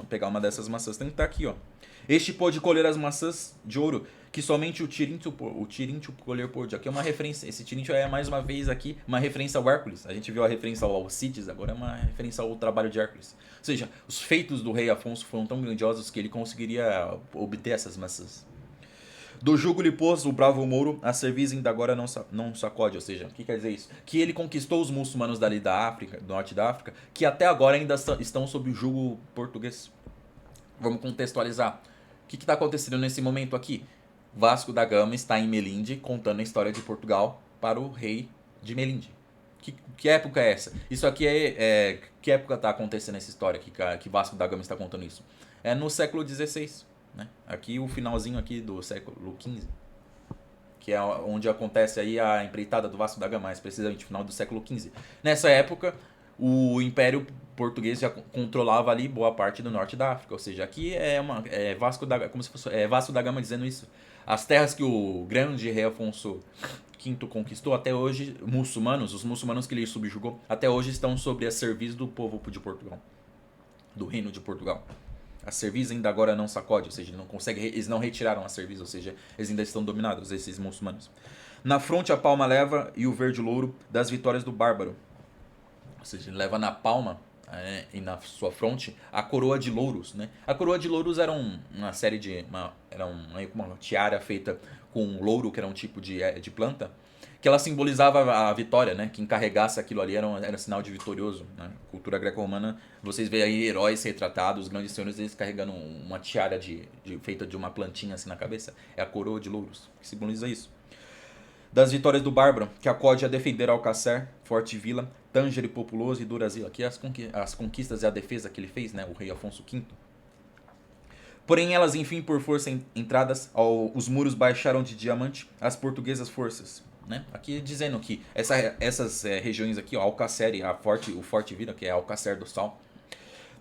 Pegar uma dessas maçãs. Tem que estar aqui, ó. Este pôde colher as maçãs de ouro que somente o Tiríntio colher pôde. Aqui é uma referência. Esse Tiríntio é mais uma vez aqui uma referência ao Hércules. A gente viu a referência ao Alcides, agora é uma referência ao trabalho de Hércules. Ou seja, os feitos do rei Afonso foram tão grandiosos que ele conseguiria obter essas maçãs. Do jugo lhe pôs o bravo Mouro, a cerviz ainda agora não sacode. Ou seja, o que quer dizer isso? Que ele conquistou os muçulmanos dali da África, do norte da África, que até agora ainda estão sob o jugo português. Vamos contextualizar. O que está acontecendo nesse momento aqui? Vasco da Gama está em Melinde contando a história de Portugal para o rei de Melinde. Que época é essa? Isso aqui que época está acontecendo essa história que Vasco da Gama está contando isso? É no século XVI. Né? Aqui o finalzinho aqui do século XV, que é onde acontece aí a empreitada do Vasco da Gama, mais precisamente final do século XV. Nessa época, o Império Português já controlava ali boa parte do norte da África, ou seja, aqui como se fosse Vasco da Gama dizendo isso. As terras que o grande rei Afonso V conquistou até hoje, os muçulmanos que ele subjugou, até hoje estão sob a serviço do povo de Portugal, do reino de Portugal. A cerviz ainda agora não sacode, ou seja, eles não retiraram a cerviz, ou seja, eles ainda estão dominados, esses muçulmanos. Na fronte a palma leva e o verde louro das vitórias do bárbaro. Ou seja, ele leva na palma e na sua fronte a coroa de louros. Né? A coroa de louros era uma série de... era uma tiara feita com louro, que era um tipo de planta, que ela simbolizava a vitória, né? Quem carregasse aquilo ali era sinal de vitorioso. Né? Cultura greco-romana, vocês veem aí heróis retratados, grandes senhores, eles carregando uma tiara feita de uma plantinha assim na cabeça. É a coroa de louros, que simboliza isso. Das vitórias do bárbaro, que acode a defender Alcácer, Forte Vila, Tanger e Populoso e Durazila. Aqui as conquistas e a defesa que ele fez, né? O rei Afonso V. Porém elas, enfim, por força entradas, os muros baixaram de diamante as portuguesas forças. Né? Aqui dizendo que essas regiões aqui, ó, Alcácer e o Forte Vila, que é Alcácer do Sal,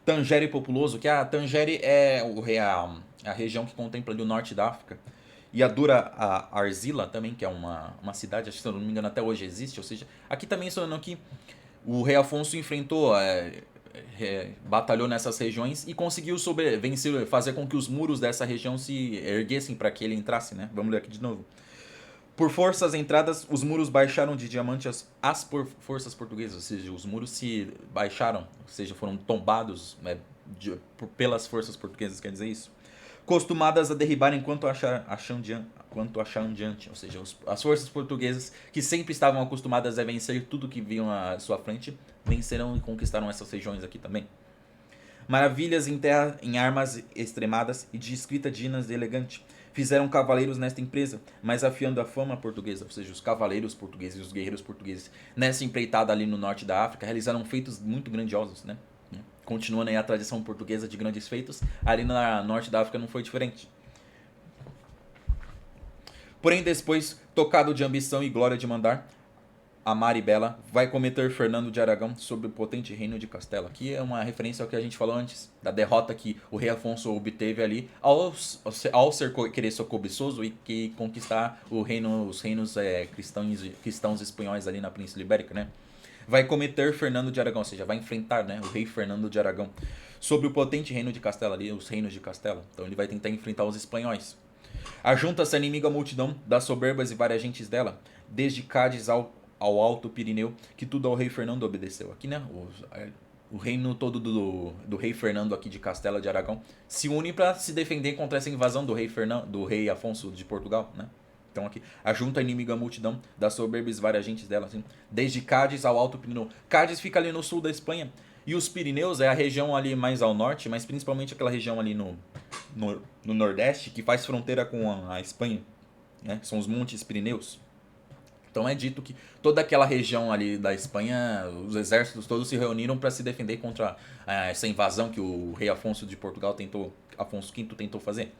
Tanger e Populoso, que a Tanger é a região que contempla ali o norte da África, e a Arzila também, que é uma cidade, acho que se eu não me engano até hoje existe, ou seja, aqui também mencionando que o rei Afonso enfrentou batalhou nessas regiões e conseguiu vencer, fazer com que os muros dessa região se erguessem para que ele entrasse, né? Vamos ler aqui de novo. Por forças entradas, os muros baixaram de diamante as forças portuguesas, ou seja, os muros se baixaram, ou seja, foram tombados, né, pelas forças portuguesas, quer dizer isso. Costumadas a derribar enquanto acham diante, ou seja, as forças portuguesas que sempre estavam acostumadas a vencer tudo que viam à sua frente, venceram e conquistaram essas regiões aqui também. Maravilhas em terra, em armas extremadas e de escrita dignas e elegante. Fizeram cavaleiros nesta empresa, mas afiando a fama portuguesa, ou seja, os cavaleiros portugueses e os guerreiros portugueses nessa empreitada ali no norte da África realizaram feitos muito grandiosos, né? Continuando aí a tradição portuguesa de grandes feitos, ali no norte da África não foi diferente. Porém, depois, tocado de ambição e glória de mandar, amar e bela, vai cometer Fernando de Aragão sobre o potente reino de Castela. Aqui é uma referência ao que a gente falou antes, da derrota que o rei Afonso obteve ali ao querer ser cobiçoso e que conquistar os reinos cristãos espanhóis ali na Península Ibérica, né? Vai cometer Fernando de Aragão, ou seja, vai enfrentar, né, o rei Fernando de Aragão sobre o potente reino de Castela ali, os reinos de Castela. Então ele vai tentar enfrentar os espanhóis. Ajunta-se a inimiga multidão das soberbas e várias gentes dela, desde Cádiz ao Alto Pirineu, que tudo ao rei Fernando obedeceu. Aqui, né, o reino todo do rei Fernando aqui de Castela de Aragão se une para se defender contra essa invasão do rei Afonso de Portugal, né? Então aqui, ajunta a inimiga multidão das soberbas e várias gentes dela, assim, desde Cádiz ao Alto Pirineu. Cádiz fica ali no sul da Espanha, e os Pirineus é a região ali mais ao norte, mas principalmente aquela região ali no nordeste, que faz fronteira com a Espanha, né? São os Montes Pirineus. Então é dito que toda aquela região ali da Espanha, os exércitos todos se reuniram para se defender contra essa invasão que o rei Afonso de Portugal Afonso V tentou fazer.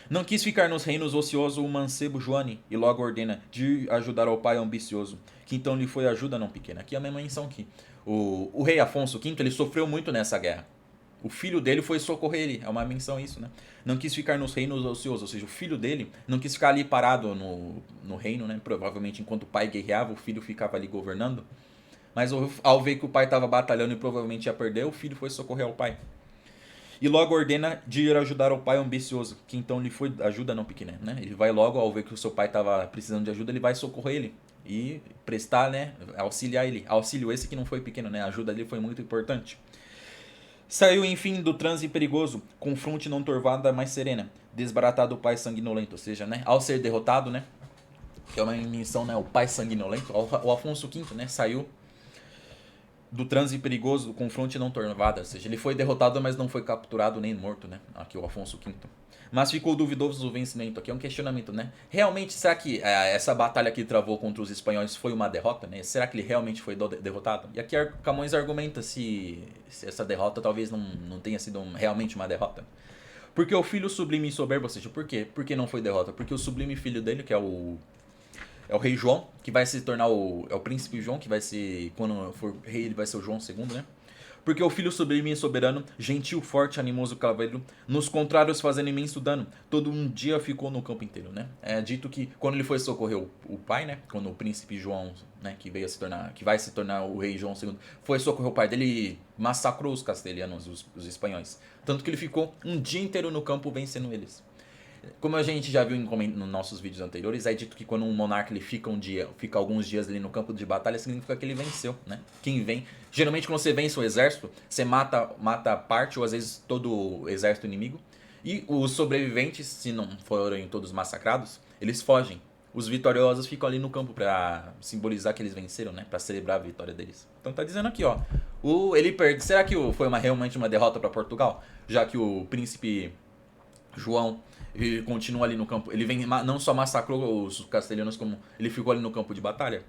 Não quis ficar nos reinos ocioso o mancebo Joane, e logo ordena de ajudar ao pai ambicioso, que então lhe foi ajuda não pequena. Aqui é a mesma menção que o rei Afonso V ele sofreu muito nessa guerra. O filho dele foi socorrer ele, é uma menção isso, né? Não quis ficar nos reinos ociosos, ou seja, o filho dele não quis ficar ali parado no reino, né? Provavelmente enquanto o pai guerreava, o filho ficava ali governando. Mas ao ver que o pai estava batalhando e provavelmente ia perder, o filho foi socorrer ao pai. E logo ordena de ir ajudar o pai ambicioso, que então lhe foi ajuda não pequena, né? Ele vai logo, ao ver que o seu pai estava precisando de ajuda, ele vai socorrer ele e prestar, né, auxiliar ele. Auxílio esse que não foi pequeno, né? A ajuda dele foi muito importante. Saiu, enfim, do transe perigoso, com fronte não turvada, mas serena, desbaratado o pai sanguinolento, ou seja, né, ao ser derrotado, né, que é uma menção, né, o pai sanguinolento, o Afonso V, né, saiu do transe perigoso, com fronte não turvada, ou seja, ele foi derrotado, mas não foi capturado nem morto, né, aqui o Afonso V. Mas ficou duvidoso o vencimento. Aqui é um questionamento, né? Realmente, será que essa batalha que travou contra os espanhóis foi uma derrota, né? Será que ele realmente foi derrotado? E aqui Camões argumenta se essa derrota talvez não tenha sido realmente uma derrota. Porque o filho sublime e soberbo, ou seja, por quê? Por que não foi derrota? Porque o sublime filho dele, que é o rei João, que vai se tornar o príncipe João, que vai ser, quando for rei, ele vai ser o João II, né? Porque o filho sublime e soberano, gentil, forte, animoso cavaleiro, nos contrários fazendo imenso dano, todo um dia ficou no campo inteiro, né? É dito que quando ele foi socorrer o pai, né? Quando o príncipe João, né, que vai se tornar o rei João II, foi socorrer o pai dele, massacrou os castelhanos, os espanhóis. Tanto que ele ficou um dia inteiro no campo vencendo eles. Como a gente já viu nos nossos vídeos anteriores, é dito que quando um monarca ele fica alguns dias ali no campo de batalha, significa que ele venceu, né? Quem vem, geralmente quando você vence o exército, você mata parte ou às vezes todo o exército inimigo, e os sobreviventes, se não forem todos massacrados, eles fogem. Os vitoriosos ficam ali no campo para simbolizar que eles venceram, né? Para celebrar a vitória deles. Então tá dizendo aqui, ó, ele perde. Será que foi realmente uma derrota para Portugal, já que o príncipe João ele continua ali no campo. Ele não só massacrou os castelhanos, como ele ficou ali no campo de batalha.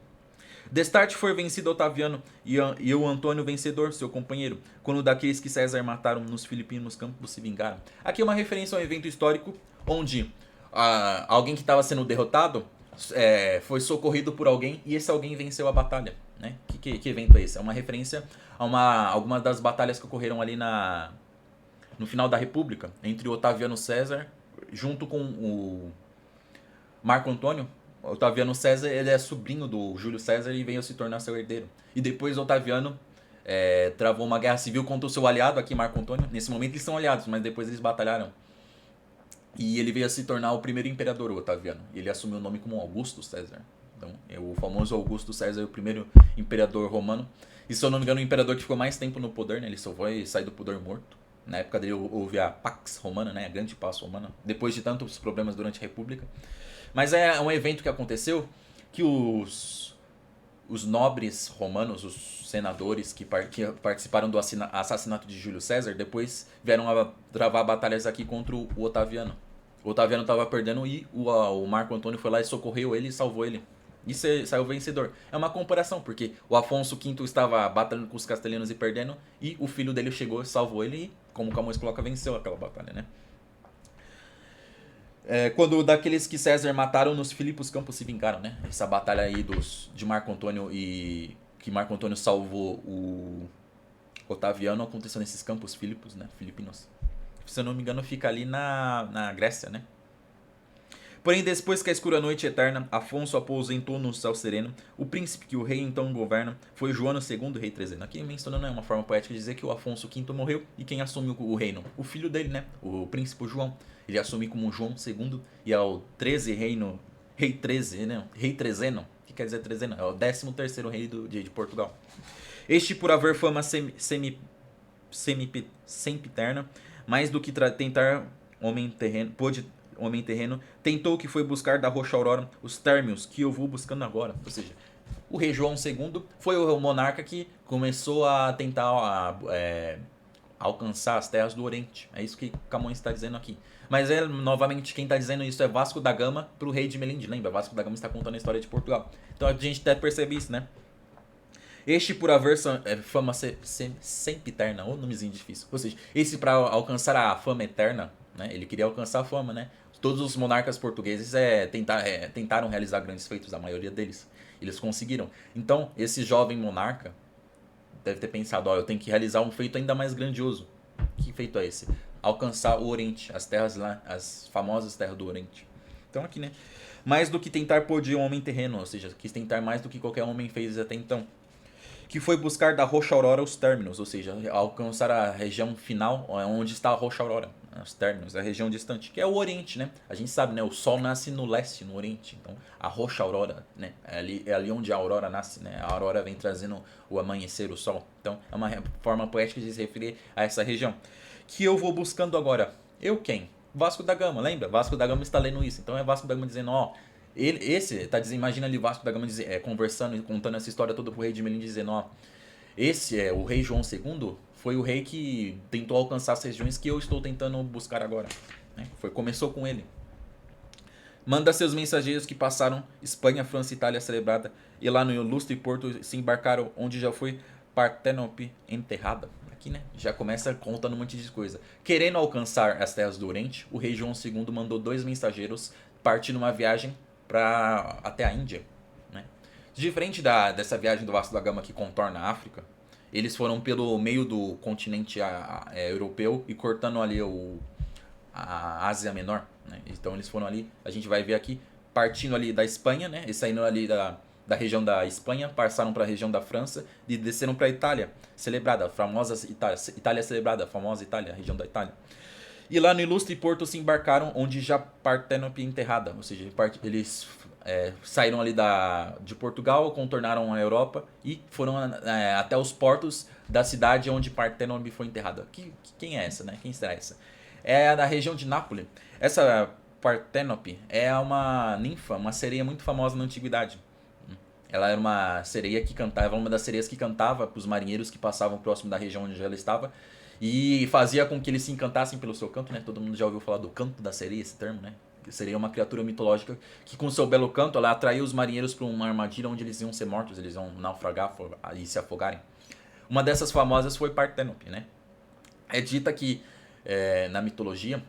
Destarte foi vencido Otaviano e o Antônio vencedor, seu companheiro, quando daqueles que César mataram nos filipinos campos se vingaram. Aqui é uma referência a um evento histórico onde alguém que estava sendo derrotado foi socorrido por alguém e esse alguém venceu a batalha. Né? Que evento é esse? É uma referência a algumas das batalhas que ocorreram ali no final da República, entre o Otaviano César junto com o Marco Antônio. Otaviano César ele é sobrinho do Júlio César e veio se tornar seu herdeiro. E depois Otaviano travou uma guerra civil contra o seu aliado aqui, Marco Antônio. Nesse momento eles são aliados, mas depois eles batalharam. E ele veio a se tornar o primeiro imperador, o Otaviano. Ele assumiu o nome como Augusto César. Então, o famoso Augusto César, o primeiro imperador romano. E se eu não me engano, o imperador que ficou mais tempo no poder, né? Ele só foi sair do poder morto. Na época dele houve a Pax Romana, né? A Grande Paz Romana. Depois de tantos problemas durante a República. Mas é um evento que aconteceu que os nobres romanos, os senadores que participaram do assassinato de Júlio César, depois vieram a travar batalhas aqui contra o Otaviano. O Otaviano estava perdendo e o Marco Antônio foi lá e socorreu ele e salvou ele. E saiu vencedor. É uma comparação, porque o Afonso V estava batalhando com os castelhanos e perdendo, e o filho dele chegou e salvou ele, e como Camões coloca, venceu aquela batalha, né? Quando daqueles que César mataram, nos Filipos Campos se vingaram, né? Essa batalha aí de Marco Antônio e que Marco Antônio salvou o Otaviano aconteceu nesses Campos Filipos, né? Filipinos. Se eu não me engano, fica ali na Grécia, né? Porém, depois que a escura noite eterna, Afonso aposentou no céu sereno, o príncipe que o rei então governa foi Joano II, rei trezeno. Aqui mencionando é uma forma poética de dizer que o Afonso V morreu e quem assumiu o reino? O filho dele, né? O príncipe João. Ele assumiu como João II e é o 13 reino, rei 13, né? Rei trezeno. O que quer dizer trezeno? É o 13º rei de Portugal. Este, por haver fama sempiterna, mais do que tentar homem terreno, tentou que foi buscar da rocha Aurora os térmios que eu vou buscando agora. Ou seja, o rei João II foi o monarca que começou a tentar alcançar as terras do Oriente. É isso que Camões está dizendo aqui. Mas novamente, quem está dizendo isso é Vasco da Gama para o rei de Melinde. Lembra? Vasco da Gama está contando a história de Portugal. Então a gente até percebe isso, né? Este por haver fama sempiterna, ou nomezinho difícil. Ou seja, esse para alcançar a fama eterna, né? Ele queria alcançar a fama, né? Todos os monarcas portugueses tentaram realizar grandes feitos, a maioria deles. Eles conseguiram. Então, esse jovem monarca deve ter pensado, eu tenho que realizar um feito ainda mais grandioso. Que feito é esse? Alcançar o Oriente, as terras lá, as famosas terras do Oriente. Então aqui, né? Mais do que tentar pôr de homem terreno, ou seja, quis tentar mais do que qualquer homem fez até então. Que foi buscar da Rocha Aurora os términos, ou seja, alcançar a região final, onde está a Rocha Aurora, os términos, a região distante, que é o Oriente, né? A gente sabe, né? O Sol nasce no leste, no Oriente, então a Rocha Aurora, né? É ali onde a aurora nasce, né? A aurora vem trazendo o amanhecer, o sol. Então é uma forma poética de se referir a essa região. Que eu vou buscando agora. Eu quem? Vasco da Gama, lembra? Vasco da Gama está lendo isso, então é Vasco da Gama dizendo, esse tá dizendo, imagina ali Vasco da Gama conversando e contando essa história toda pro rei de Melim, dizendo, esse é o rei João II, foi o rei que tentou alcançar as regiões que eu estou tentando buscar agora. Né? Começou com ele. Manda seus mensageiros que passaram Espanha, França e Itália celebrada, e lá no ilustre porto se embarcaram, onde já foi Parténope enterrada. Aqui, né? Já começa contando um monte de coisa. Querendo alcançar as terras do Oriente, o rei João II mandou 2 mensageiros partir numa viagem até a Índia, né? Diferente dessa viagem do Vasco da Gama que contorna a África, eles foram pelo meio do continente europeu e cortando ali a Ásia Menor, né? Então eles foram ali, a gente vai ver aqui, partindo ali da Espanha, né? E saindo ali da região da Espanha, passaram para a região da França e desceram para a Itália, celebrada, a famosa Itália celebrada, a famosa Itália, a região da Itália. E lá no ilustre porto se embarcaram, onde já Parténope enterrada. Ou seja, eles saíram ali de Portugal, contornaram a Europa e foram até os portos da cidade onde Parténope foi enterrada. Quem é essa, né? Quem será essa? É da região de Nápoles. Essa Parténope é uma ninfa, uma sereia muito famosa na antiguidade. Ela era uma sereia que cantava, uma das sereias que cantava para os marinheiros que passavam próximo da região onde ela estava. E fazia com que eles se encantassem pelo seu canto, né? Todo mundo já ouviu falar do canto da sereia, esse termo, né? Seria uma criatura mitológica que com seu belo canto ela atraiu os marinheiros para uma armadilha onde eles iam ser mortos, eles iam naufragar e se afogarem. Uma dessas famosas foi Parténope, né? É dita que na mitologia,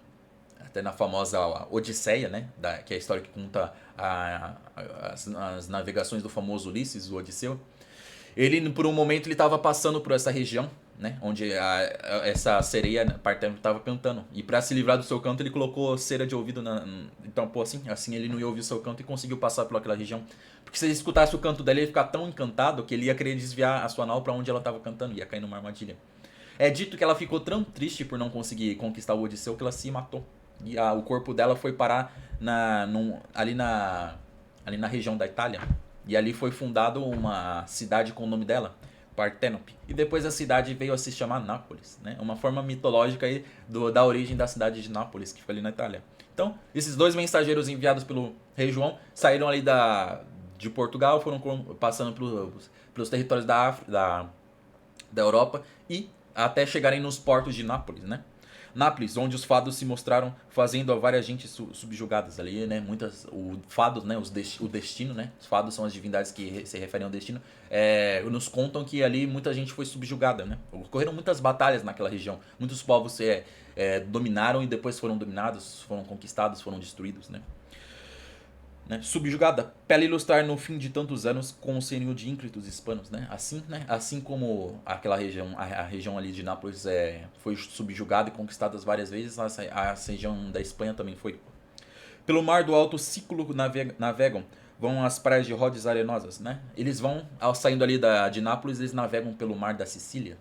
até na famosa Odisseia, né? Que é a história que conta as navegações do famoso Ulisses, o Odisseu. Ele, por um momento, ele estava passando por essa região, né? Onde essa sereia Parteno estava cantando. E para se livrar do seu canto, ele colocou cera de ouvido então, pô, assim ele não ia ouvir o seu canto e conseguiu passar pelaquela região. Porque se ele escutasse o canto dela, ele ia ficar tão encantado que ele ia querer desviar a sua nau para onde ela estava cantando, ia cair numa armadilha. É dito que ela ficou tão triste por não conseguir conquistar o Odisseu que ela se matou. E o corpo dela foi parar ali na região da Itália. E ali foi fundada uma cidade com o nome dela, Partenope. E depois a cidade veio a se chamar Nápoles, né? Uma forma mitológica aí da origem da cidade de Nápoles, que fica ali na Itália. Então, esses dois mensageiros enviados pelo rei João saíram ali de Portugal, foram passando pelos territórios da Europa e até chegarem nos portos de Nápoles, né? Nápoles, onde os fados se mostraram fazendo várias gentes subjugadas ali, né? O fados, né? O destino, né? Os fados são as divindades que se referem ao destino. Nos contam que ali muita gente foi subjugada, né? Ocorreram muitas batalhas naquela região. Muitos povos dominaram e depois foram dominados, foram conquistados, foram destruídos, né? Subjugada, para ilustrar no fim de tantos anos com o senhorio de ínclitos hispanos, né? Assim como aquela região, a região ali de Nápoles foi subjugada e conquistada várias vezes, a região da Espanha também foi. Pelo mar do Alto Ciclo navegam, vão às praias de Rodes arenosas, né? Eles vão, saindo ali de Nápoles, eles navegam pelo mar da Sicília.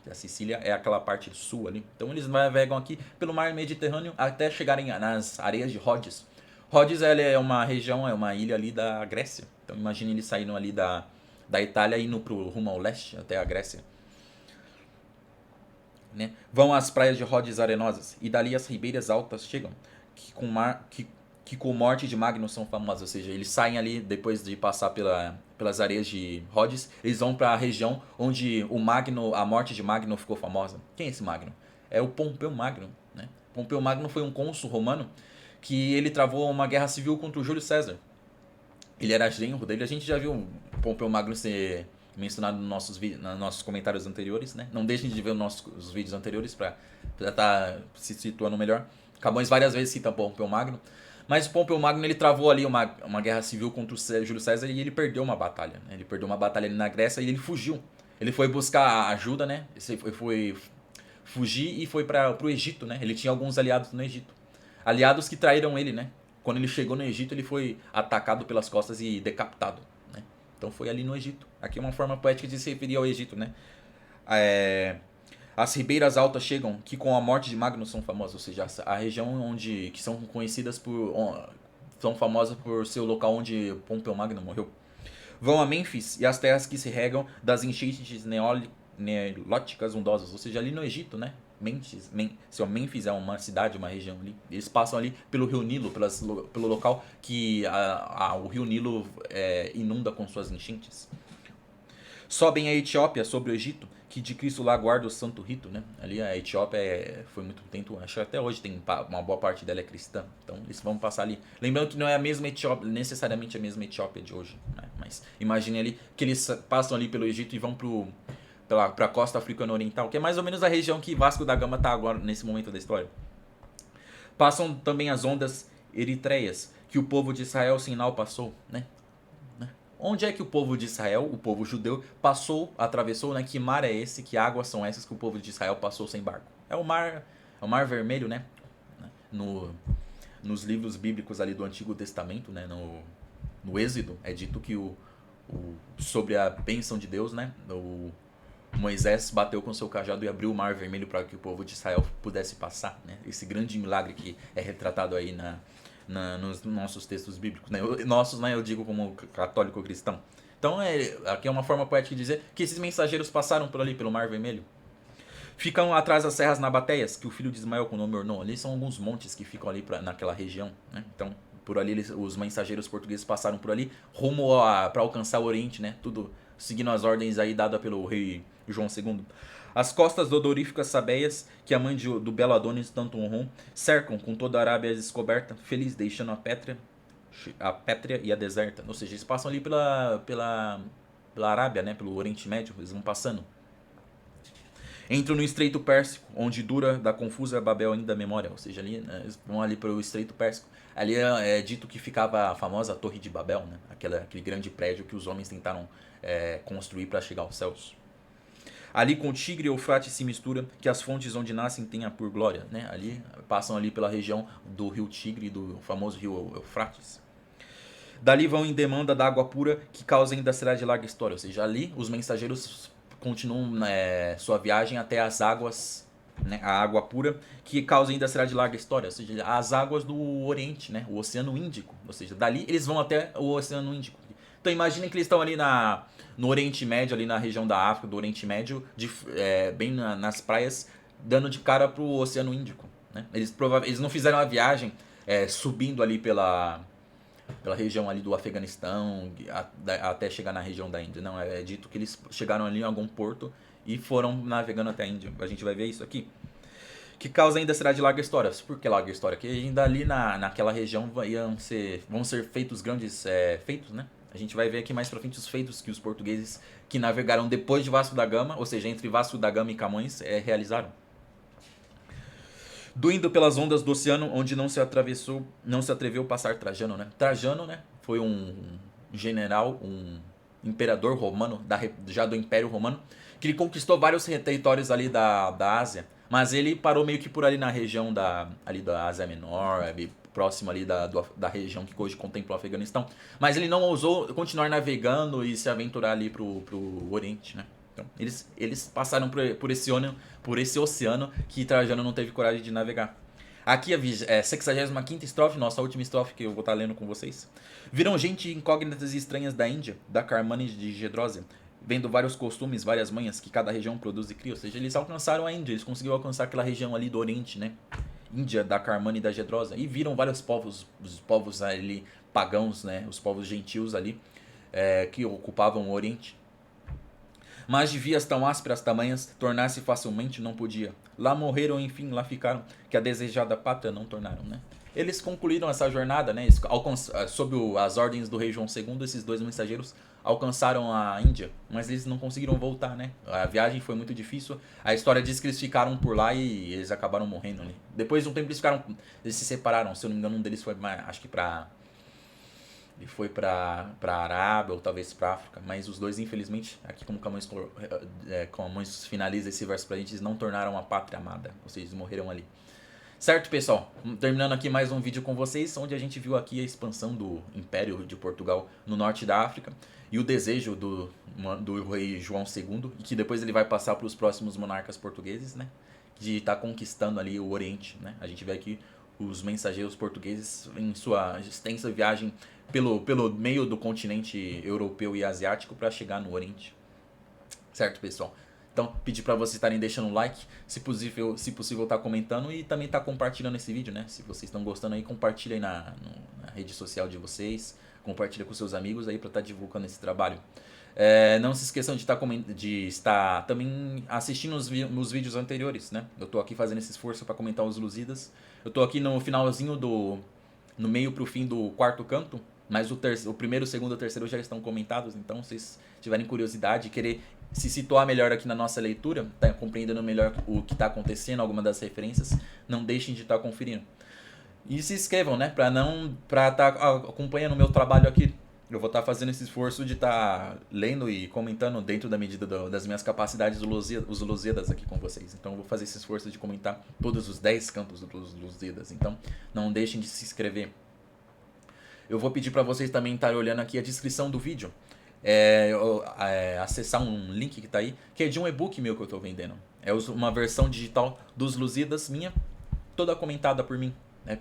A Sicília é aquela parte sul ali. Então eles navegam aqui pelo mar Mediterrâneo até chegarem nas areias de Rhodes. Rhodes ela é uma região, é uma ilha ali da Grécia. Então imagine eles saindo ali da Itália e indo rumo ao leste até a Grécia. Né? Vão às praias de Rhodes arenosas e dali as ribeiras altas chegam, que com morte de Magno são famosas. Ou seja, eles saem ali depois de passar pelas areias de Rhodes, eles vão para a região onde a morte de Magno ficou famosa. Quem é esse Magno? É o Pompeu Magno. Né? Pompeu Magno foi um cônsul romano que ele travou uma guerra civil contra o Júlio César. Ele era genro dele. A gente já viu Pompeu Magno ser mencionado nos nossos comentários anteriores, né? Não deixem de ver os vídeos anteriores para estar se situando melhor. Camões várias vezes cita Pompeu Magno. Mas o Pompeu Magno ele travou ali uma guerra civil contra o Júlio César e ele perdeu uma batalha. Né? Ele perdeu uma batalha ali na Grécia e ele fugiu. Ele foi buscar ajuda, né? Ele foi fugir e foi para o Egito, né? Ele tinha alguns aliados no Egito. Aliados que traíram ele, né? Quando ele chegou no Egito, ele foi atacado pelas costas e decapitado, né? Então foi ali no Egito. Aqui é uma forma poética de se referir ao Egito, né? As ribeiras altas chegam, que com a morte de Magno são famosas, ou seja, a região que são conhecidas são famosas por ser o local onde Pompeu Magno morreu. Vão a Mênfis e as terras que se regam das enchentes neolíticas ondosas, ou seja, ali no Egito, né? Mênfis é uma cidade, uma região ali. Eles passam ali pelo rio Nilo, pelo local que o rio Nilo inunda com suas enchentes. Sobem a Etiópia sobre o Egito, que de Cristo lá guarda o santo rito, né? Ali a Etiópia foi muito tempo, acho que até hoje tem uma boa parte dela é cristã. Então eles vão passar ali. Lembrando que não é a mesma Etiópia, necessariamente a mesma Etiópia de hoje, né? Mas imagine ali que eles passam ali pelo Egito e vão para a costa africana oriental, que é mais ou menos a região que Vasco da Gama está agora nesse momento da história. Passam também as ondas eritreias, que o povo de Israel Sinal passou, né? Onde é que o povo de Israel, o povo judeu, atravessou, né? Que mar é esse, que águas são essas que o povo de Israel passou sem barco? É o mar Vermelho, né? Nos livros bíblicos ali do Antigo Testamento, né? No Êxodo, é dito que sobre a bênção de Deus, né? Moisés bateu com seu cajado e abriu o mar Vermelho para que o povo de Israel pudesse passar, né? Esse grande milagre que é retratado aí nos nossos textos bíblicos, né? Nossos, né? Eu digo como católico cristão. Então, aqui é uma forma poética de dizer que esses mensageiros passaram por ali, pelo Mar Vermelho. Ficam atrás das serras nabateias, que o filho de Ismael com o nome Ornon. Ali são alguns montes que ficam ali naquela região, né? Então, por ali os mensageiros portugueses passaram por ali, rumo para alcançar o Oriente, né? Tudo seguindo as ordens aí dadas pelo rei João II. As costas odoríficas sabeias, que a mãe do belo Adonis tanto honrou, cercam com toda a Arábia descoberta, feliz, deixando a pétrea e a deserta. Ou seja, eles passam ali pela Arábia, né? Pelo Oriente Médio, eles vão passando. Entram no Estreito Pérsico, onde dura da confusa Babel ainda a memória. Ou seja, ali, né, eles vão ali para o Estreito Pérsico. Ali é dito que ficava a famosa Torre de Babel, né? Aquele grande prédio que os homens tentaram construir para chegar aos céus. Ali com o Tigre e o Eufrates se mistura, que as fontes onde nascem têm a por glória, né? Ali passam ali pela região do rio Tigre e do famoso rio Eufrates. Dali vão em demanda da água pura, que causa ainda será de larga história. Ou seja, ali os mensageiros continuam sua viagem até as águas, né, a água pura, que causa ainda será de larga história. Ou seja, as águas do Oriente, né, o Oceano Índico. Ou seja, dali eles vão até o Oceano Índico. Então imaginem que eles estão ali no Oriente Médio, ali na região da África, do Oriente Médio, bem nas praias, dando de cara pro Oceano Índico. Né? Eles não fizeram a viagem subindo ali pela região ali do Afeganistão até chegar na região da Índia. Não, é dito que eles chegaram ali em algum porto e foram navegando até a Índia. A gente vai ver isso aqui. Que causa ainda será de larga história. Por que larga história? Que ainda ali naquela região vão ser feitos grandes feitos, né? A gente vai ver aqui mais pra frente os feitos que os portugueses que navegaram depois de Vasco da Gama, ou seja, entre Vasco da Gama e Camões, realizaram. Indo pelas ondas do oceano, onde não se atreveu passar Trajano, né? Trajano, né, foi um general, um imperador romano, já do Império Romano, que ele conquistou vários territórios ali da Ásia, mas ele parou meio que por ali na região ali da Ásia Menor, próximo ali da região que hoje contempla o Afeganistão. Mas ele não ousou continuar navegando e se aventurar ali pro Oriente, né? Então, eles passaram por esse oceano que Trajano não teve coragem de navegar. Aqui a 65ª estrofe, nossa última estrofe que eu vou estar lendo com vocês. Viram gente incógnitas e estranhas da Índia, da Carmane de Gedrósia, vendo vários costumes, várias manhas que cada região produz e cria. Ou seja, eles alcançaram a Índia, eles conseguiram alcançar aquela região ali do Oriente, né? Índia, da Carmane e da Gedrósia. E viram vários povos, os povos ali pagãos, né? Os povos gentios ali, que ocupavam o Oriente. Mas de vias tão ásperas tamanhas, tornar-se facilmente não podia. Lá morreram, enfim, lá ficaram, que a desejada pátria não tornaram, né? Eles concluíram essa jornada, né? Sob as ordens do rei João II, esses dois mensageiros alcançaram a Índia, mas eles não conseguiram voltar, né? A viagem foi muito difícil. A história diz que eles ficaram por lá e eles acabaram morrendo ali. Depois de um tempo eles se separaram. Se eu não me engano, um deles foi, acho que ele foi pra Arábia ou talvez pra África, mas os dois, infelizmente, aqui como Camões finaliza esse verso pra gente, eles não tornaram a pátria amada, ou seja, eles morreram ali. Certo, pessoal? Terminando aqui mais um vídeo com vocês, onde a gente viu aqui a expansão do Império de Portugal no norte da África e o desejo do rei João II, e que depois ele vai passar para os próximos monarcas portugueses, né? De estar conquistando ali o Oriente, né? A gente vê aqui os mensageiros portugueses em sua extensa viagem pelo meio do continente europeu e asiático para chegar no Oriente. Certo, pessoal? Então, pedir para vocês estarem deixando um like, se possível tá comentando e também tá compartilhando esse vídeo, né? Se vocês estão gostando aí, compartilha aí na rede social de vocês, compartilha com seus amigos aí para estar divulgando esse trabalho. Não se esqueçam de estar também assistindo os vídeos anteriores, né? Eu tô aqui fazendo esse esforço para comentar os Lusíadas. Eu tô aqui no finalzinho no meio pro fim do quarto canto, mas o primeiro, o segundo e o terceiro já estão comentados, então se vocês tiverem curiosidade e querer se situar melhor aqui na nossa leitura, tá compreendendo melhor o que está acontecendo, alguma das referências, não deixem de estar conferindo. E se inscrevam, né, para estar acompanhando o meu trabalho aqui. Eu vou estar fazendo esse esforço de estar lendo e comentando dentro da medida das minhas capacidades os Lusíadas aqui com vocês. Então eu vou fazer esse esforço de comentar todos os 10 cantos dos Lusíadas. Então não deixem de se inscrever. Eu vou pedir para vocês também estarem olhando aqui a descrição do vídeo. Acessar um link que está aí, que é de um e-book meu que eu estou vendendo. É uma versão digital dos Lusíadas minha, toda comentada por mim.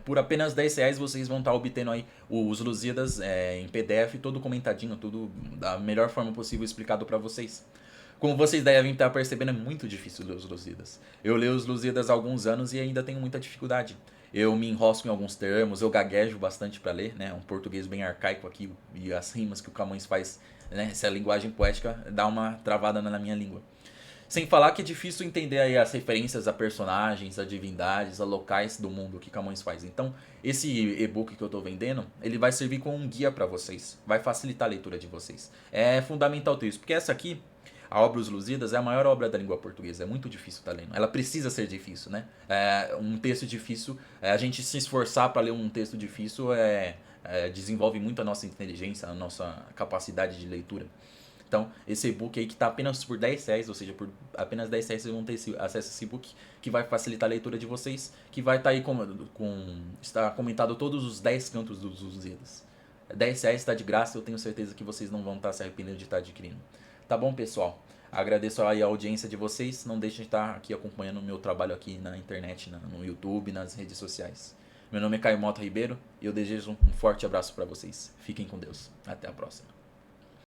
Por apenas R$10 vocês vão estar obtendo aí os Lusíadas em PDF, todo comentadinho, tudo da melhor forma possível explicado para vocês. Como vocês devem estar percebendo, é muito difícil ler os Lusíadas. Eu leio os Lusíadas há alguns anos e ainda tenho muita dificuldade. Eu me enrosco em alguns termos, eu gaguejo bastante para ler, né? Um português bem arcaico aqui e as rimas que o Camões faz, né? Essa linguagem poética dá uma travada na minha língua. Sem falar que é difícil entender aí as referências a personagens, a divindades, a locais do mundo que Camões faz. Então, esse e-book que eu estou vendendo, ele vai servir como um guia para vocês. Vai facilitar a leitura de vocês. É fundamental ter isso, porque essa aqui, a obra Os Lusíadas, é a maior obra da língua portuguesa. É muito difícil estar lendo. Ela precisa ser difícil, né? Um texto difícil, a gente se esforçar para ler um texto difícil desenvolve muito a nossa inteligência, a nossa capacidade de leitura. Então, esse e-book aí que tá apenas por R$10, ou seja, por apenas R$10 vocês vão ter acesso a esse e-book, que vai facilitar a leitura de vocês, que vai estar aí está comentado todos os 10 cantos dos Lusíadas. R$10 está de graça, eu tenho certeza que vocês não vão estar se arrependendo de estar adquirindo. Tá bom, pessoal? Agradeço aí a audiência de vocês. Não deixem de estar aqui acompanhando o meu trabalho aqui na internet, no YouTube, nas redes sociais. Meu nome é Caio Mota Ribeiro e eu desejo um forte abraço para vocês. Fiquem com Deus. Até a próxima.